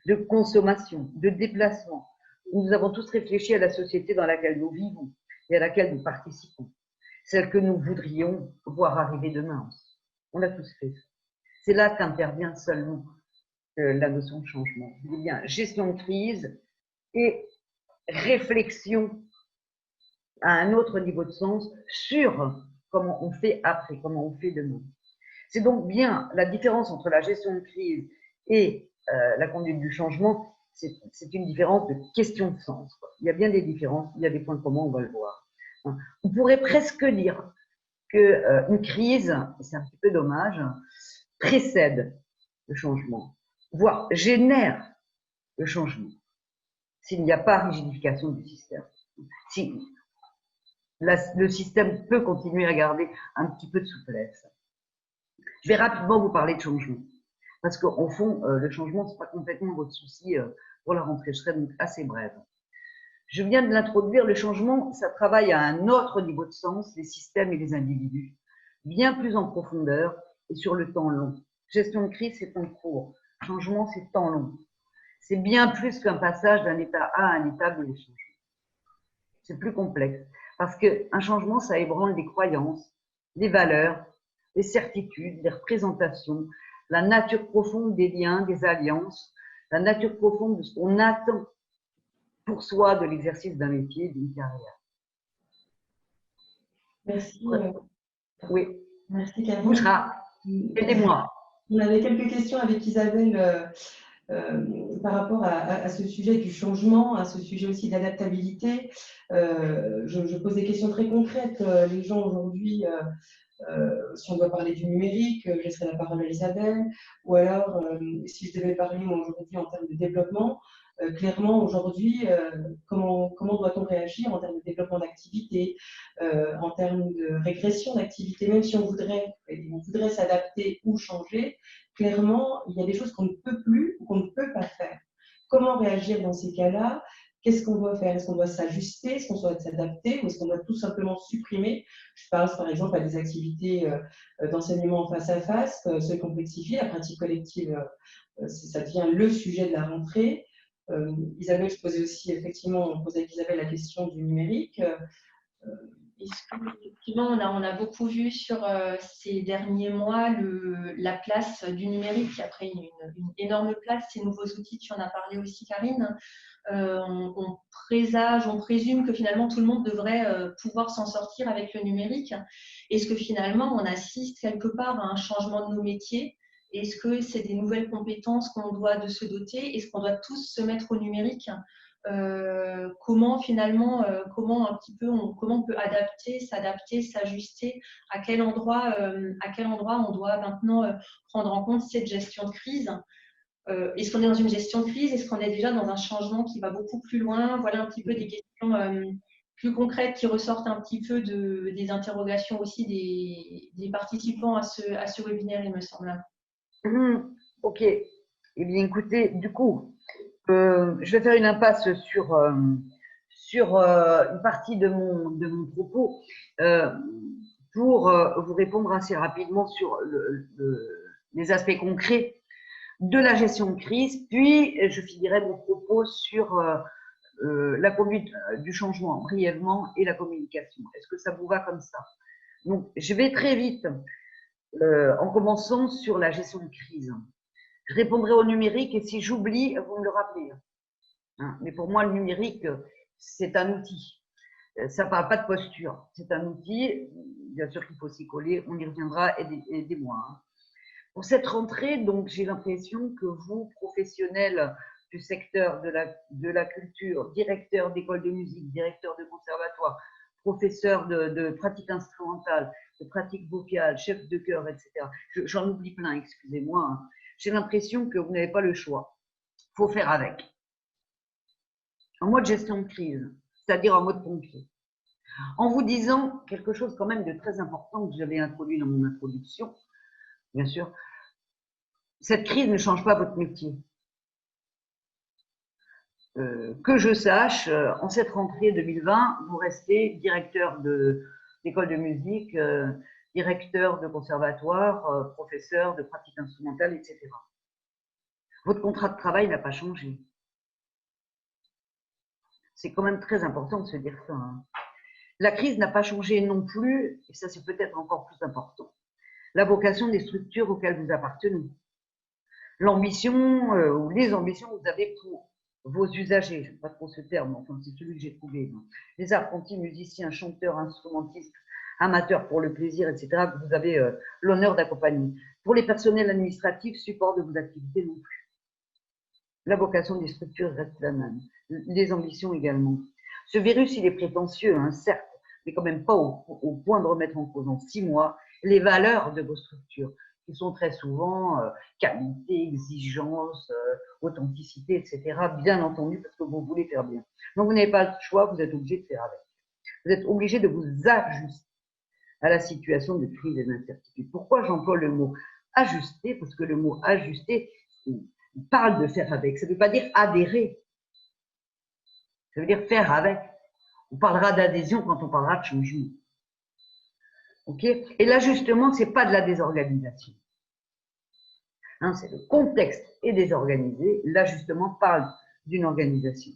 de consommation, de déplacement. Nous avons tous réfléchi à la société dans laquelle nous vivons et à laquelle nous participons, celle que nous voudrions voir arriver demain. On l'a tous fait. C'est là qu'intervient seulement la notion de changement. Il y a bien gestion de crise et réflexion à un autre niveau de sens sur comment on fait après, comment on fait demain. C'est donc bien la différence entre la gestion de crise et la conduite du changement, c'est une différence de question de sens. Il y a bien des différences, il y a des points communs, on va le voir. On pourrait presque dire qu'une crise, c'est un petit peu dommage, précède le changement, voire génère le changement, s'il n'y a pas rigidification du système. Si le système peut continuer à garder un petit peu de souplesse. Je vais rapidement vous parler de changement, parce qu'en fond, le changement, ce n'est pas complètement votre souci pour la rentrée. Je serai donc assez brève. Je viens de l'introduire, le changement, ça travaille à un autre niveau de sens, les systèmes et les individus, bien plus en profondeur et sur le temps long. Gestion de crise, c'est temps court. Changement, c'est temps long. C'est bien plus qu'un passage d'un état A à un état B. C'est plus complexe, parce qu'un changement, ça ébranle des croyances, des valeurs, des certitudes, des représentations, la nature profonde des liens, des alliances, la nature profonde de ce qu'on attend pour soi de l'exercice d'un métier, d'une carrière.
Merci.
Oui.
Merci, Karine.
Bouchra, aidez-moi.
On avait quelques questions avec Isabelle par rapport à ce sujet du changement, à ce sujet aussi d'adaptabilité. Je pose des questions très concrètes. Les gens aujourd'hui, si on doit parler du numérique, je laisserai la parole à Isabelle. Ou alors, si je devais parler aujourd'hui en termes de développement, clairement aujourd'hui, comment doit-on réagir en termes de développement d'activité, en termes de régression d'activité, même si on voudrait s'adapter ou changer, clairement, il y a des choses qu'on ne peut plus ou qu'on ne peut pas faire. Comment réagir dans ces cas-là? Qu'est-ce qu'on doit faire? Est-ce qu'on doit s'ajuster? Est-ce qu'on doit s'adapter? Ou est-ce qu'on doit tout simplement supprimer? Je pense par exemple à des activités d'enseignement face à face, se complexifier, la pratique collective, ça devient le sujet de la rentrée. Isabelle, je posais aussi, effectivement, on posait avec Isabelle la question du numérique.
Effectivement, on a beaucoup vu sur ces derniers mois la place du numérique qui a pris une énorme place, ces nouveaux outils, tu en as parlé aussi, Karine. On présage, on présume que finalement tout le monde devrait pouvoir s'en sortir avec le numérique. Est-ce que finalement on assiste quelque part à un changement de nos métiers? Est-ce que c'est des nouvelles compétences qu'on doit de se doter? Est-ce qu'on doit tous se mettre au numérique? Comment finalement, comment on peut adapter, s'adapter, s'ajuster, à quel endroit on doit maintenant prendre en compte cette gestion de crise. Est-ce qu'on est dans une gestion de crise? Est-ce qu'on est déjà dans un changement qui va beaucoup plus loin? Voilà un petit peu des questions plus concrètes qui ressortent un petit peu des interrogations aussi des participants à ce webinaire, il me semble.
Ok. Eh bien, écoutez, du coup, je vais faire une impasse sur une partie de mon propos pour vous répondre assez rapidement sur les aspects concrets de la gestion de crise, puis je finirai mon propos sur la conduite du changement brièvement et la communication. Est-ce que ça vous va comme ça? Donc, je vais très vite en commençant sur la gestion de crise. Je répondrai au numérique et si j'oublie, vous me le rappelez. Hein, mais pour moi, le numérique, c'est un outil. Ça ne parle pas de posture. C'est un outil. Bien sûr qu'il faut s'y coller. On y reviendra. Aidez-moi. Hein. Pour cette rentrée, donc, j'ai l'impression que vous, professionnels du secteur de la culture, directeur d'école de musique, directeur de conservatoire, professeur de pratique instrumentale, de pratique vocale, chef de chœur, etc. J'en oublie plein, excusez-moi. Hein. J'ai l'impression que vous n'avez pas le choix. Il faut faire avec. En mode gestion de crise, c'est-à-dire en mode pompier. En vous disant quelque chose quand même de très important que j'avais introduit dans mon introduction, bien sûr, cette crise ne change pas votre métier. Que je sache, en cette rentrée 2020, vous restez directeur d'école de musique, directeur de conservatoire, professeur de pratique instrumentale, etc. Votre contrat de travail n'a pas changé. C'est quand même très important de se dire ça. Hein. La crise n'a pas changé non plus, et ça c'est peut-être encore plus important, la vocation des structures auxquelles vous appartenez. L'ambition ou les ambitions que vous avez pour vos usagers, je n'aime pas trop ce terme, enfin c'est celui que j'ai trouvé. Les apprentis musiciens, chanteurs, instrumentistes, amateurs pour le plaisir, etc., que vous avez l'honneur d'accompagner. Pour les personnels administratifs, support de vos activités non plus. La vocation des structures reste la même. Les ambitions également. Ce virus, il est prétentieux, hein, certes, mais quand même pas au point de remettre en cause en 6 mois les valeurs de vos structures, qui sont très souvent qualité, exigence, authenticité, etc. Bien entendu, parce que vous voulez faire bien. Donc, vous n'avez pas le choix, vous êtes obligé de faire avec. Vous êtes obligé de vous ajuster à la situation de crise et d'incertitude. Pourquoi j'emploie le mot ajuster? Parce que le mot ajuster parle de faire avec. Ça ne veut pas dire adhérer. Ça veut dire faire avec. On parlera d'adhésion quand on parlera de changement. Ok? Et l'ajustement, ce n'est pas de la désorganisation. Hein, c'est le contexte est désorganisé. L'ajustement parle d'une organisation.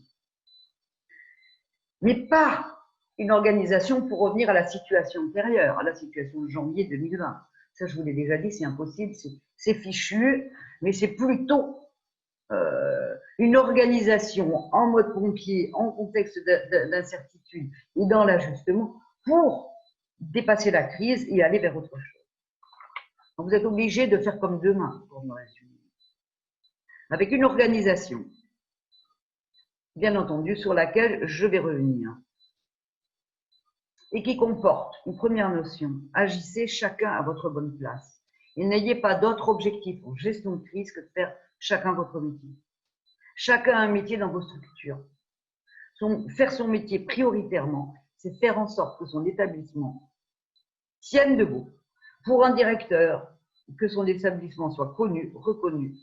Mais pas une organisation pour revenir à la situation antérieure, à la situation de janvier 2020. Ça, je vous l'ai déjà dit, c'est impossible, c'est fichu, mais c'est plutôt une organisation en mode pompier, en contexte d'incertitude et dans l'ajustement pour dépasser la crise et aller vers autre chose. Donc, vous êtes obligé de faire comme demain, pour me résumer. Avec une organisation, bien entendu, sur laquelle je vais revenir et qui comporte une première notion. Agissez chacun à votre bonne place et n'ayez pas d'autre objectif en gestion de crise que de faire chacun votre métier. Chacun a un métier dans vos structures. Faire son métier prioritairement, c'est faire en sorte que son établissement tienne debout. Pour un directeur, que son établissement soit connu, reconnu,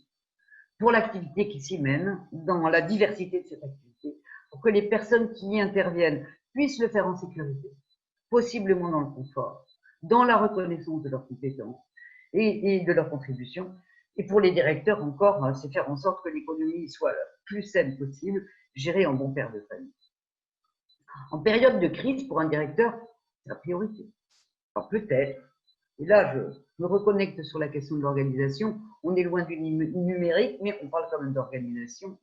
pour l'activité qui s'y mène, dans la diversité de cette activité, pour que les personnes qui y interviennent puissent le faire en sécurité, possiblement dans le confort, dans la reconnaissance de leurs compétences et de leurs contributions. Et pour les directeurs encore, c'est faire en sorte que l'économie soit la plus saine possible, gérée en bon père de famille. En période de crise, pour un directeur, c'est la priorité. Alors peut-être, et là je me reconnecte sur la question de l'organisation, on est loin du numérique, mais on parle quand même d'organisation.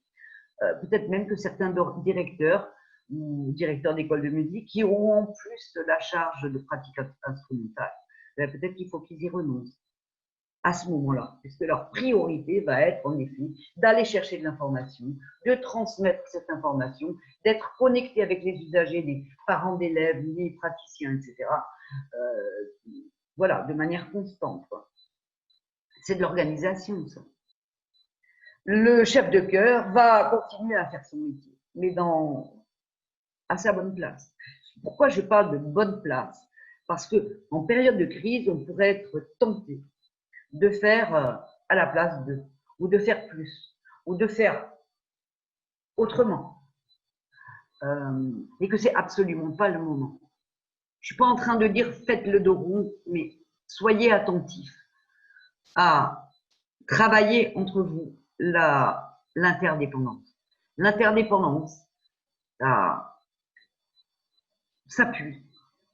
Peut-être même que certains directeurs ou directeurs d'école de musique qui auront en plus la charge de pratique instrumentale, peut-être qu'il faut qu'ils y renoncent à ce moment-là, puisque leur priorité va être en effet d'aller chercher de l'information, de transmettre cette information, d'être connecté avec les usagers, les parents d'élèves, les praticiens, etc. Voilà, de manière constante. C'est de l'organisation, ça. Le chef de chœur va continuer à faire son métier, mais à sa bonne place. Pourquoi je parle de bonne place? Parce qu'en période de crise, on pourrait être tenté de faire à la place d'eux. ou de faire plus, ou de faire autrement, et que c'est absolument pas le moment. Je suis pas en train de dire faites le dos rond, mais soyez attentifs à travailler entre vous l'interdépendance. L'interdépendance s'appuie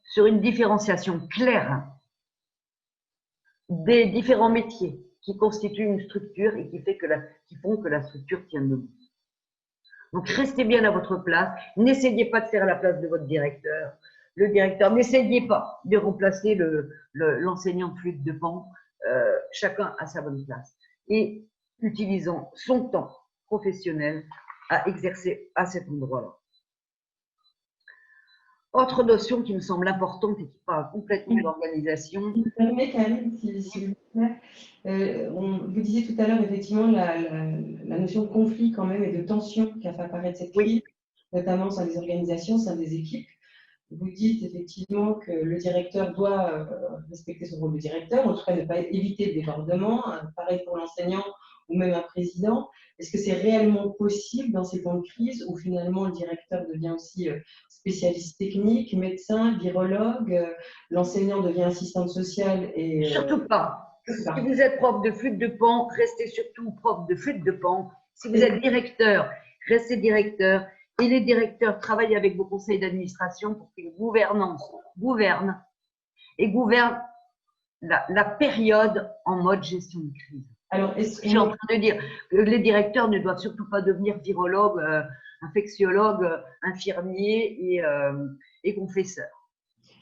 sur une différenciation claire des différents métiers qui constituent une structure et qui font que la structure tienne debout. Donc, restez bien à votre place. N'essayez pas de faire la place de votre directeur. Le directeur, n'essayez pas de remplacer l'enseignant de flûte de Pan. Chacun à sa bonne place. Et utilisons son temps professionnel à exercer à cet endroit-là. Autre notion qui me semble importante et qui parle complètement de l'organisation.
Je me permets, Karine, s'il vous plaît. Vous disiez tout à l'heure, effectivement, la notion de conflit quand même et de tension qui a fait apparaître cette crise, notamment au sein des organisations, au sein des équipes. Vous dites effectivement que le directeur doit respecter son rôle de directeur, en tout cas ne pas éviter le débordement, pareil pour l'enseignant ou même un président. Est-ce que c'est réellement possible dans ces temps de crise où finalement le directeur devient aussi spécialiste technique, médecin, virologue, l'enseignant devient assistante sociale et…
Surtout pas. Si vous êtes prof de flûte de Pan, restez surtout prof de flûte de Pan. Si vous êtes directeur, restez directeur. Et les directeurs travaillent avec vos conseils d'administration pour qu'une gouvernance gouverne et gouverne la période en mode gestion de crise.
Alors,
je suis en train de dire que les directeurs ne doivent surtout pas devenir virologues, infectiologues, infirmiers et confesseurs.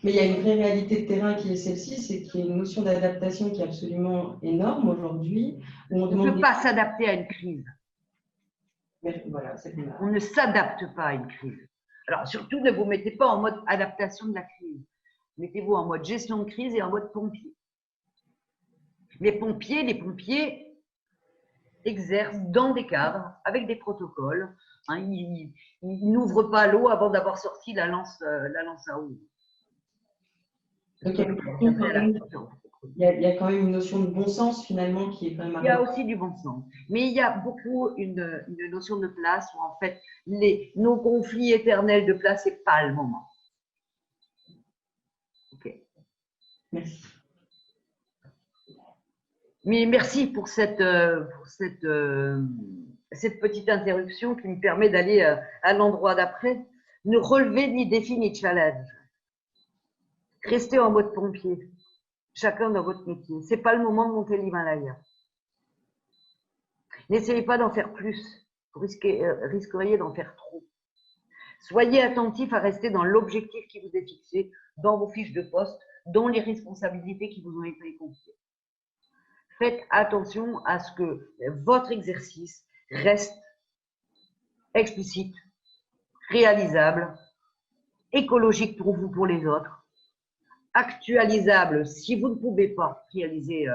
Mais il y a une vraie réalité de terrain qui est celle-ci, c'est qu'il y a une notion d'adaptation qui est absolument énorme aujourd'hui.
On ne peut pas s'adapter à une crise.
Voilà,
on ne s'adapte pas à une crise. Alors surtout, ne vous mettez pas en mode adaptation de la crise. Mettez-vous en mode gestion de crise et en mode pompier. Les pompiers exercent dans des cadres, avec des protocoles. Hein, ils n'ouvrent pas l'eau avant d'avoir sorti la lance à eau.
Il y a quand même une notion de bon sens finalement qui est quand même…
Il y a aussi du bon sens. Mais il y a beaucoup une notion de place où en fait nos conflits éternels de place, c'est pas le moment. Ok.
Merci.
Mais merci pour cette petite interruption qui me permet d'aller à l'endroit d'après. Ne relevez ni défi ni challenge. Restez en mode pompier. Chacun dans votre métier. Ce n'est pas le moment de monter l'Himalaya. N'essayez pas d'en faire plus. Vous risqueriez d'en faire trop. Soyez attentifs à rester dans l'objectif qui vous est fixé, dans vos fiches de poste, dans les responsabilités qui vous ont été confiées. Faites attention à ce que votre exercice reste explicite, réalisable, écologique pour vous, pour les autres, actualisable si vous ne pouvez pas réaliser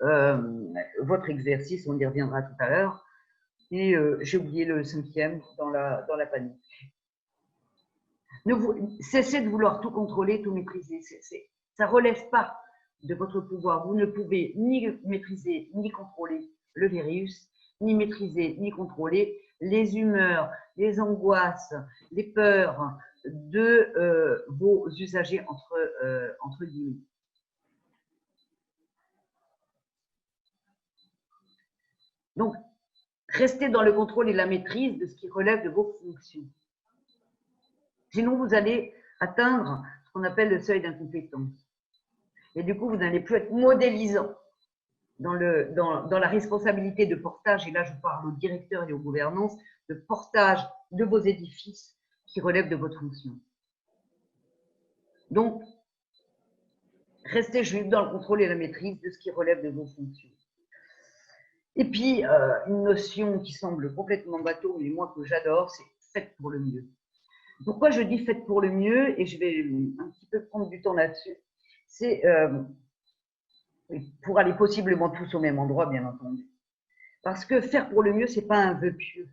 votre exercice, on y reviendra tout à l'heure. Et j'ai oublié le 5e dans la panique. Cessez de vouloir tout contrôler, tout maîtriser. Ça ne relève pas de votre pouvoir. Vous ne pouvez ni maîtriser ni contrôler le virus, ni maîtriser ni contrôler les humeurs, les angoisses, les peurs de vos usagers entre guillemets. Donc, restez dans le contrôle et la maîtrise de ce qui relève de vos fonctions. Sinon, vous allez atteindre ce qu'on appelle le seuil d'incompétence. Et du coup, vous n'allez plus être modélisant dans la responsabilité de portage, et là je parle aux directeurs et aux gouvernances, de portage de vos édifices qui relèvent de votre fonction. Donc, restez juste dans le contrôle et la maîtrise de ce qui relève de vos fonctions. Et puis, une notion qui semble complètement bateau, mais moi que j'adore, c'est faites pour le mieux. Pourquoi je dis faites pour le mieux, et je vais un petit peu prendre du temps là-dessus, c'est pour aller possiblement tous au même endroit, bien entendu. Parce que faire pour le mieux, ce n'est pas un vœu pieux.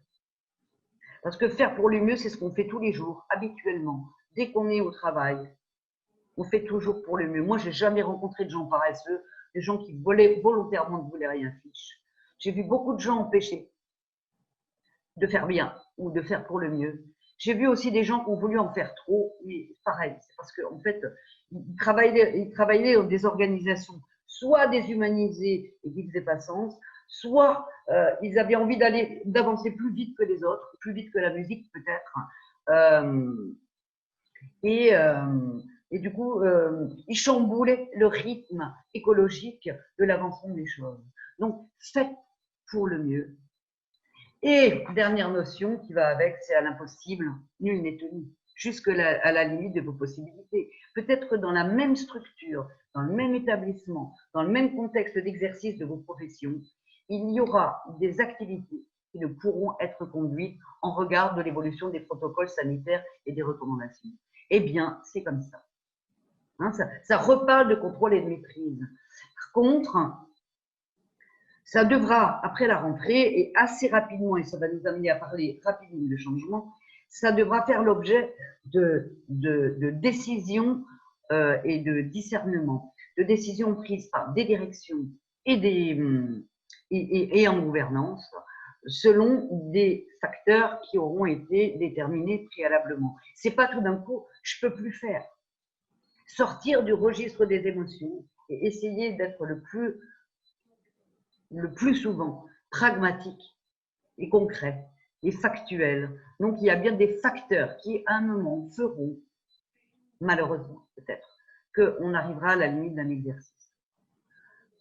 Parce que faire pour le mieux, c'est ce qu'on fait tous les jours, habituellement. Dès qu'on est au travail, on fait toujours pour le mieux. Moi, je n'ai jamais rencontré de gens paresseux, des gens qui volontairement ne voulaient rien fiche. J'ai vu beaucoup de gens empêchés de faire bien ou de faire pour le mieux. J'ai vu aussi des gens qui ont voulu en faire trop, mais pareil, c'est parce qu'en fait, ils travaillaient dans des organisations soit déshumanisées et qui ne faisaient pas sens, soit ils avaient envie d'avancer plus vite que les autres, plus vite que la musique peut-être. Et du coup, ils chamboulaient le rythme écologique de l'avancement des choses. Donc, faites pour le mieux. Et dernière notion qui va avec, c'est à l'impossible, nul n'est tenu, jusqu'à la limite de vos possibilités. Peut-être dans la même structure, dans le même établissement, dans le même contexte d'exercice de vos professions, il y aura des activités qui ne pourront être conduites en regard de l'évolution des protocoles sanitaires et des recommandations. Eh bien, c'est comme ça. Hein, ça reparle de contrôle et de maîtrise. Par contre, ça devra, après la rentrée, et assez rapidement, et ça va nous amener à parler rapidement de changement, ça devra faire l'objet de décisions et de discernement, de décisions prises par des directions et en gouvernance, selon des facteurs qui auront été déterminés préalablement. C'est pas tout d'un coup, je peux plus faire. Sortir du registre des émotions et essayer d'être le plus souvent pragmatique et concret et factuel. Donc, il y a bien des facteurs qui, à un moment, feront, malheureusement, peut-être, qu'on arrivera à la limite d'un exercice.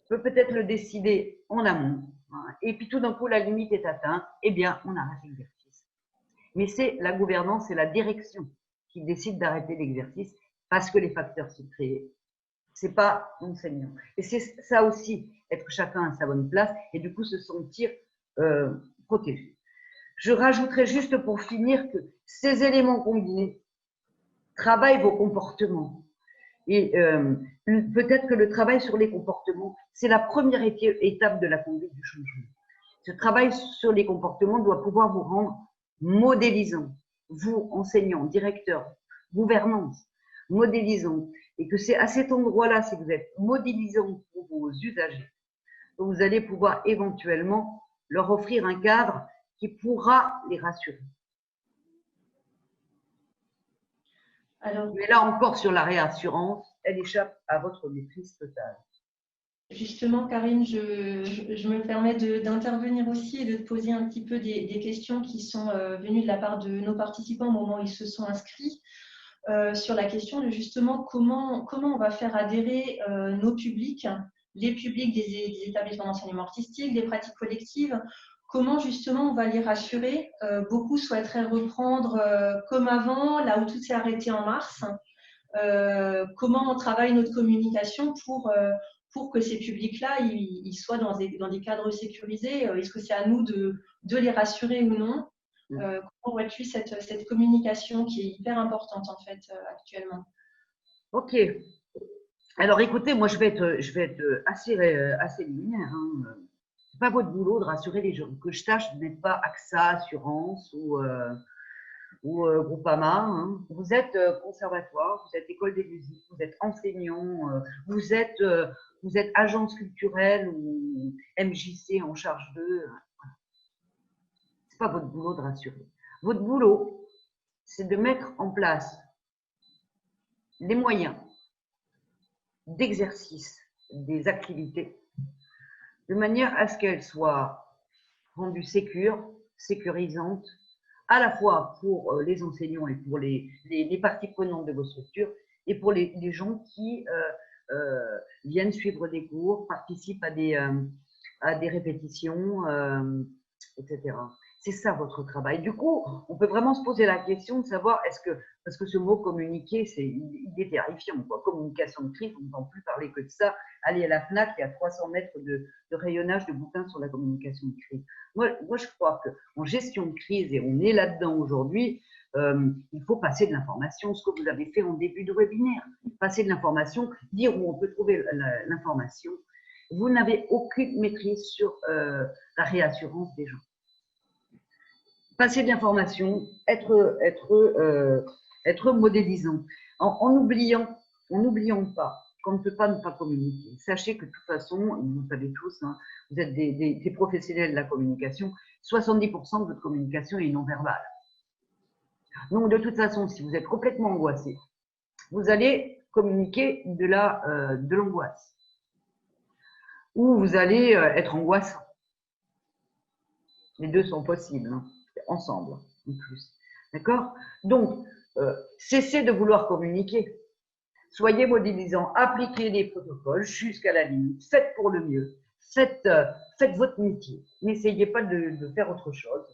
On peut peut-être le décider en amont, hein, et puis tout d'un coup, la limite est atteinte, eh bien, on arrête l'exercice. Mais c'est la gouvernance et la direction qui décident d'arrêter l'exercice parce que les facteurs sont créés. C'est pas l'enseignant. Et c'est ça aussi, être chacun à sa bonne place et du coup se sentir protégé. Je rajouterai juste pour finir que ces éléments combinés travaillent vos comportements. Et peut-être que le travail sur les comportements, c'est la première étape de la conduite du changement. Ce travail sur les comportements doit pouvoir vous rendre modélisant, vous, enseignants, directeurs, gouvernance, modélisant. Et que c'est à cet endroit-là, si vous êtes modélisant pour vos usagers, que vous allez pouvoir éventuellement leur offrir un cadre qui pourra les rassurer. Mais là encore, sur la réassurance, elle échappe à votre maîtrise totale.
Justement, Karine, je me permets d'intervenir aussi et de te poser un petit peu des questions qui sont venues de la part de nos participants au moment où ils se sont inscrits. Sur la question de justement comment on va faire adhérer nos publics, les publics des établissements d'enseignement artistique, des pratiques collectives, comment justement on va les rassurer. Beaucoup souhaiteraient reprendre comme avant, là où tout s'est arrêté en mars. Comment on travaille notre communication pour que ces publics-là ils soient dans des cadres sécurisés. Est-ce que c'est à nous de les rassurer ou non? Comment vois-tu cette communication qui est hyper importante en fait actuellement?
Ok. Alors écoutez, moi je vais être assez linéaire. Hein. C'est pas votre boulot de rassurer les gens. Que je sache, vous n'êtes pas AXA Assurance ou Groupama. Hein. Vous êtes conservatoire, vous êtes école des musiques, vous êtes enseignant, vous êtes agence culturelle ou MJC en charge d'eux. C'est pas votre boulot de rassurer. Votre boulot, c'est de mettre en place les moyens d'exercice des activités de manière à ce qu'elles soient rendues sécurisantes, à la fois pour les enseignants et pour les parties prenantes de vos structures et pour les gens qui viennent suivre des cours, participent à des répétitions, etc. C'est ça votre travail. Du coup, on peut vraiment se poser la question de savoir parce que ce mot communiquer, il est terrifiant, quoi. Communication de crise, on n'entend plus parler que de ça. Allez à la FNAC, il y a 300 mètres de rayonnage de bouquins sur la communication de crise. Moi, je crois qu'en gestion de crise, et on est là-dedans aujourd'hui, il faut passer de l'information, ce que vous avez fait en début de webinaire. Passer de l'information, dire où on peut trouver l'information. Vous n'avez aucune maîtrise sur la réassurance des gens. Passer de l'information, être modélisant, en n'oubliant pas qu'on ne peut pas ne pas communiquer. Sachez que de toute façon, vous le savez tous, hein, vous êtes des professionnels de la communication, 70% de votre communication est non verbale. Donc, de toute façon, si vous êtes complètement angoissé, vous allez communiquer de l'angoisse. Ou vous allez être angoissant. Les deux sont possibles, hein, ensemble, en plus. D'accord? Donc, cessez de vouloir communiquer. Soyez modélisant, appliquez les protocoles jusqu'à la limite. Faites pour le mieux. Faites votre métier. N'essayez pas de faire autre chose.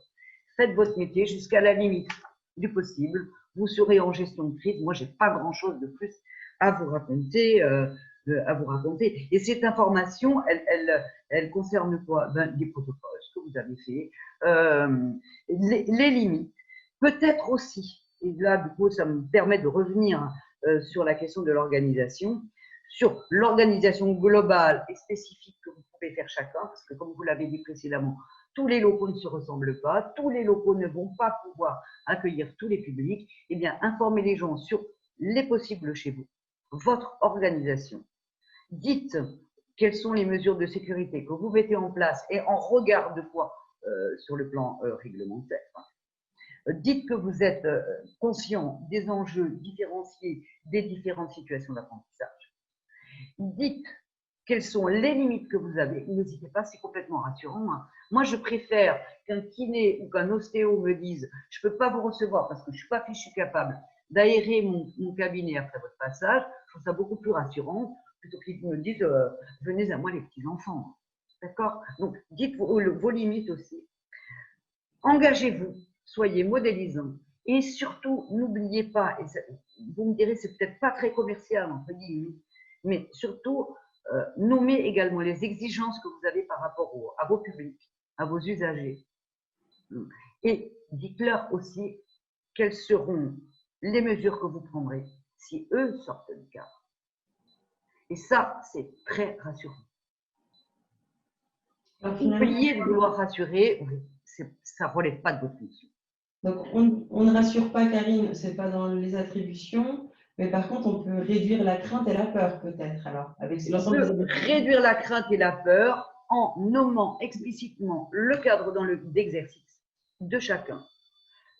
Faites votre métier jusqu'à la limite du possible. Vous serez en gestion de crise. Moi, je n'ai pas grand-chose de plus à vous raconter. Et cette information, elle concerne quoi? Des protocoles, ce que vous avez fait, les limites. Peut-être aussi, et là, du coup, ça me permet de revenir sur la question de l'organisation, sur l'organisation globale et spécifique que vous pouvez faire chacun, parce que comme vous l'avez dit précédemment, tous les locaux ne se ressemblent pas, tous les locaux ne vont pas pouvoir accueillir tous les publics. Eh bien, informez les gens sur les possibles chez vous, votre organisation. Dites quelles sont les mesures de sécurité que vous mettez en place et en regard de quoi sur le plan réglementaire. Dites que vous êtes conscient des enjeux différenciés des différentes situations d'apprentissage. Dites quelles sont les limites que vous avez. N'hésitez pas, c'est complètement rassurant. Hein. Moi, je préfère qu'un kiné ou qu'un ostéo me dise « je ne peux pas vous recevoir parce que je ne suis pas fichu capable d'aérer mon cabinet après votre passage », je trouve ça beaucoup plus rassurant plutôt qu'ils me disent « venez à moi les petits-enfants ». D'accord? Donc, dites vos limites aussi. Engagez-vous. Soyez modélisants et surtout, n'oubliez pas, et ça, vous me direz, c'est peut-être pas très commercial, entre guillemets, mais surtout, nommez également les exigences que vous avez par rapport à vos publics, à vos usagers. Et dites-leur aussi quelles seront les mesures que vous prendrez si eux sortent du cadre. Et ça, c'est très rassurant. Oubliez de vouloir rassurer, ça ne relève pas de votre mission.
Donc, on ne rassure pas, Karine, ce n'est pas dans les attributions, mais par contre, on peut réduire la crainte et la peur, peut-être, alors, avec l'ensemble des...
Réduire la crainte et la peur en nommant explicitement le cadre d'exercice de chacun,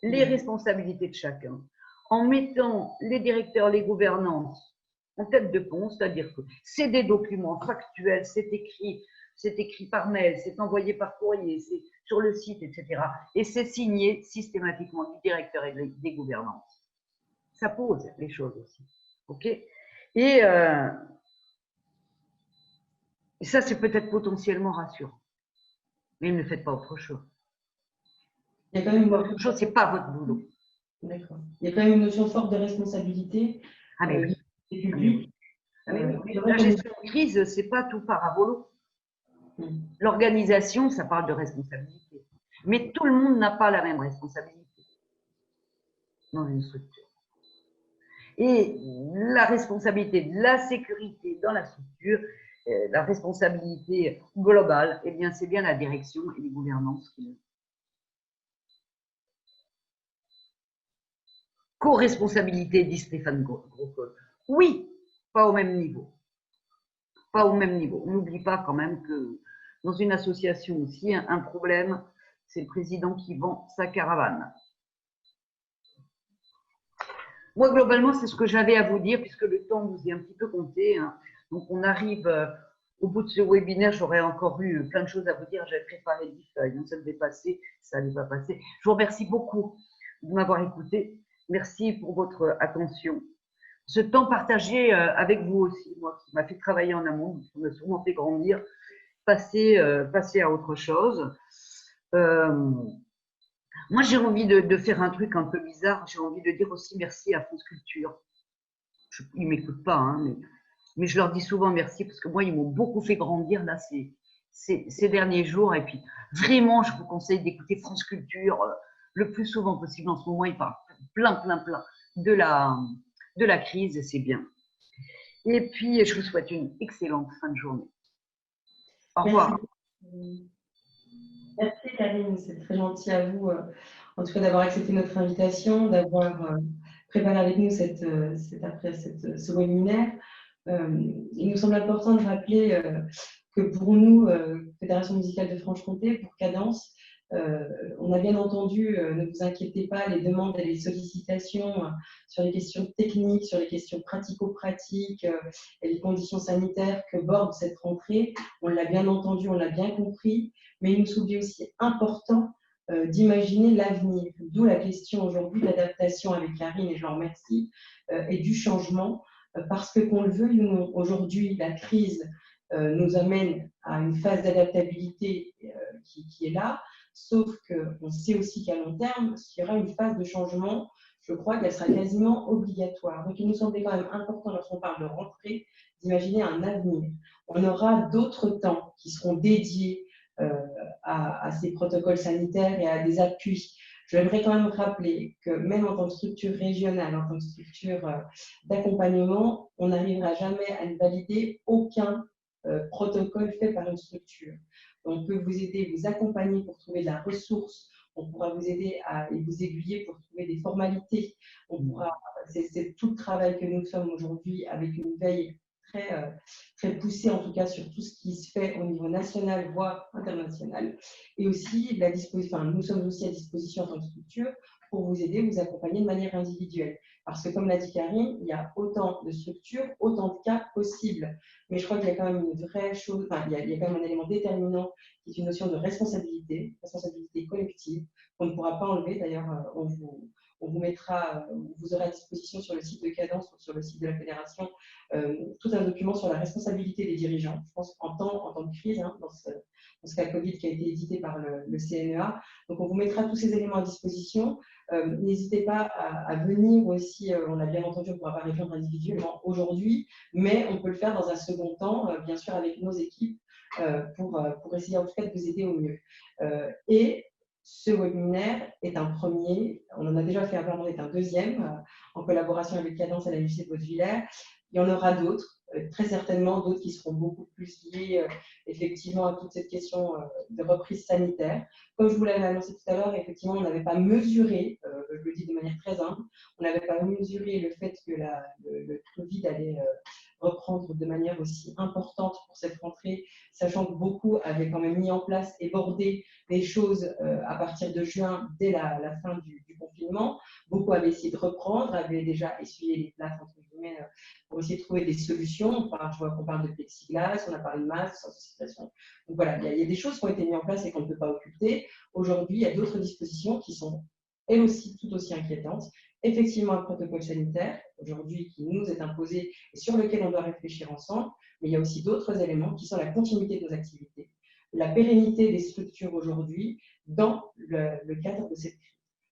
les responsabilités de chacun, en mettant les directeurs, les gouvernances en tête de pont, c'est-à-dire que c'est des documents factuels, c'est écrit par mail, c'est envoyé par courrier, c'est sur le site, etc. Et c'est signé systématiquement du directeur et des gouvernances. Ça pose les choses aussi. OK? Et ça, c'est peut-être potentiellement rassurant. Mais ne faites pas autre chose.
Il y a quand même
autre chose, ce n'est pas votre boulot.
D'accord. Il y a quand même une notion forte de responsabilité.
Ah, mais oui.
Des publics.
La gestion de crise, ce n'est pas tout paravolo. L'organisation, ça parle de responsabilité. Mais tout le monde n'a pas la même responsabilité dans une structure. Et la responsabilité de la sécurité dans la structure, la responsabilité globale, eh bien, c'est bien la direction et les gouvernances qui le... Co-responsabilité, dit Stéphane Groscol. Oui, pas au même niveau. Pas au même niveau. On n'oublie pas quand même que dans une association aussi, un problème, c'est le président qui vend sa caravane. Moi, globalement, c'est ce que j'avais à vous dire, puisque le temps vous est un petit peu compté. Hein. Donc, on arrive au bout de ce webinaire. J'aurais encore eu plein de choses à vous dire. J'avais préparé 10 feuilles. Ça devait passer, ça n'allait pas passer. Je vous remercie beaucoup de m'avoir écouté. Merci pour votre attention. Ce temps partagé avec vous aussi, moi, qui m'a fait travailler en amont, qui m'a sûrement fait grandir, passer à autre chose. Moi, j'ai envie de faire un truc un peu bizarre. J'ai envie de dire aussi merci à France Culture. Ils ne m'écoutent pas, hein, mais je leur dis souvent merci parce que moi, ils m'ont beaucoup fait grandir là, ces derniers jours. Et puis, vraiment, je vous conseille d'écouter France Culture le plus souvent possible. En ce moment, ils parlent plein de la crise et c'est bien. Et puis, je vous souhaite une excellente fin de journée. Au revoir.
Merci Karine, c'est très gentil à vous, en tout cas d'avoir accepté notre invitation, d'avoir préparé avec nous ce webinaire. il nous semble important de rappeler que pour nous, Fédération musicale de Franche-Comté, pour Cadence, on a bien entendu, ne vous inquiétez pas, les demandes et les sollicitations sur les questions techniques, sur les questions pratico-pratiques et les conditions sanitaires que borde cette rentrée. On l'a bien entendu, on l'a bien compris, mais il nous semble aussi important d'imaginer l'avenir. D'où la question aujourd'hui d'adaptation avec Karine, et je l'en remercie, et du changement, parce que qu'on le veuille ou non, aujourd'hui, la crise nous amène à une phase d'adaptabilité qui est là, sauf qu'on sait aussi qu'à long terme, il y aura une phase de changement, je crois qu'elle sera quasiment obligatoire. Donc il nous semblait quand même important, lorsqu'on parle de rentrée, d'imaginer un avenir. On aura d'autres temps qui seront dédiés à ces protocoles sanitaires et à des appuis. J'aimerais quand même rappeler que même en tant que structure régionale, en tant que structure d'accompagnement, on n'arrivera jamais à ne valider aucun protocole fait par une structure. On peut vous aider, vous accompagner pour trouver de la ressource, on pourra vous aider et vous aiguiller pour trouver des formalités. C'est tout le travail que nous sommes aujourd'hui avec une veille très poussée, en tout cas sur tout ce qui se fait au niveau national, voire international. Et aussi, nous sommes aussi à disposition en tant que structure pour vous aider, vous accompagner de manière individuelle. Parce que, comme l'a dit Karine, il y a autant de structures, autant de cas possibles. Mais je crois qu'il y a quand même une vraie chose, il y a quand même un élément déterminant qui est une notion de responsabilité collective, qu'on ne pourra pas enlever. D'ailleurs, on vous mettra, vous aurez à disposition sur le site de Cadence ou sur le site de la Fédération tout un document sur la responsabilité des dirigeants. Je pense en temps de crise, dans ce cas Covid qui a été édité par le CNEA. Donc, on vous mettra tous ces éléments à disposition. N'hésitez pas à venir aussi, on a bien entendu, on ne pourra pas répondre individuellement aujourd'hui, mais on peut le faire dans un second temps, bien sûr avec nos équipes, pour essayer en tout cas de vous aider au mieux. Et ce webinaire est un premier, on en a déjà fait un plan, est un deuxième, en collaboration avec Cadence à la UC de Haute-Villers. Il y en aura d'autres, très certainement d'autres qui seront beaucoup plus liés effectivement à toute cette question de reprise sanitaire. Comme je vous l'avais annoncé tout à l'heure, effectivement, on n'avait pas mesuré, je le dis de manière très humble, on n'avait pas mesuré le fait que le Covid allait reprendre de manière aussi importante pour cette rentrée, sachant que beaucoup avaient quand même mis en place et bordé les choses à partir de juin, dès la fin du confinement. Beaucoup avaient essayé de reprendre, avaient déjà essuyé les plâtres, entre guillemets, pour essayer de trouver des solutions. Je vois qu'on parle de plexiglas, on a parlé de masques, sensibilisation. Donc voilà, il y a des choses qui ont été mises en place et qu'on ne peut pas occulter. Aujourd'hui, il y a d'autres dispositions qui sont elles aussi tout aussi inquiétantes. Effectivement, un protocole sanitaire, aujourd'hui, qui nous est imposé et sur lequel on doit réfléchir ensemble, mais il y a aussi d'autres éléments qui sont la continuité de nos activités, la pérennité des structures aujourd'hui dans le cadre de cette crise.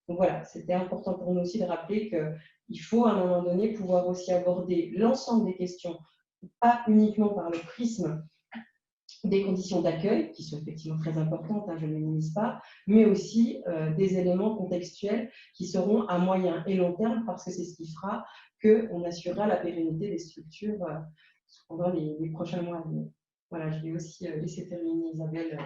Donc voilà, c'était important pour nous aussi de rappeler qu'il faut à un moment donné pouvoir aussi aborder l'ensemble des questions, pas uniquement par le prisme des conditions d'accueil, qui sont effectivement très importantes, je ne les minimise pas, mais aussi des éléments contextuels qui seront à moyen et long terme, parce que c'est ce qui fera qu'on assurera la pérennité des structures pendant les prochains mois à venir. Voilà, je vais aussi laisser terminer Isabelle.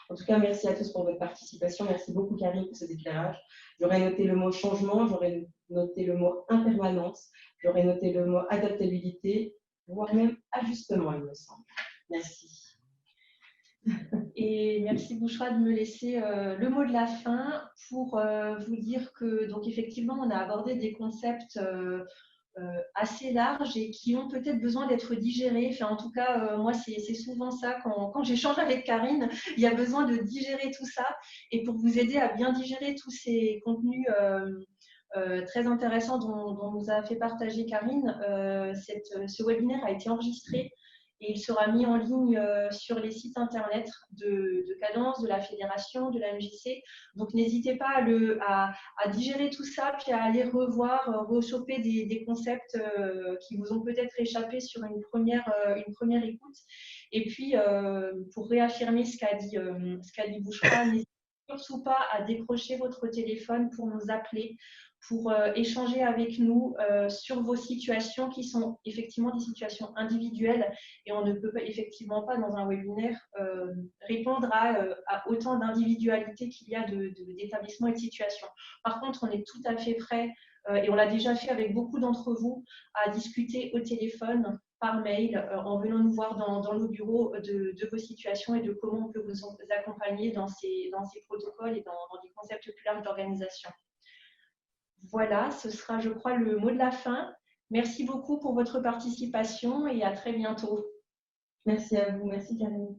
En tout cas, merci à tous pour votre participation. Merci beaucoup, Karine, pour ces éclairages. J'aurais noté le mot changement, j'aurais noté le mot impermanence, j'aurais noté le mot adaptabilité, voire même ajustement, il me semble. Merci.
Et merci Bouchra de me laisser le mot de la fin pour vous dire que, donc effectivement, on a abordé des concepts assez larges et qui ont peut-être besoin d'être digérés. Enfin, en tout cas, moi, c'est souvent ça. Quand j'échange avec Karine, il y a besoin de digérer tout ça. Et pour vous aider à bien digérer tous ces contenus très intéressants dont nous a fait partager Karine, ce webinaire a été enregistré et il sera mis en ligne sur les sites internet de Cadence, de la Fédération, de la MJC. Donc n'hésitez pas à digérer tout ça, puis à aller revoir, rechoper des concepts qui vous ont peut-être échappé sur une première écoute. Et puis, pour réaffirmer ce qu'a dit Bouchra, n'hésitez surtout pas à décrocher votre téléphone pour nous appeler, pour échanger avec nous sur vos situations qui sont effectivement des situations individuelles et on ne peut effectivement pas dans un webinaire répondre à autant d'individualités qu'il y a d'établissements et de situations. Par contre, on est tout à fait prêt et on l'a déjà fait avec beaucoup d'entre vous à discuter au téléphone par mail en venant nous voir dans nos bureaux de vos situations et de comment on peut vous accompagner dans ces protocoles et dans des concepts plus larges d'organisation. Voilà, ce sera, je crois, le mot de la fin. Merci beaucoup pour votre participation et à très bientôt.
Merci à vous. Merci Karine.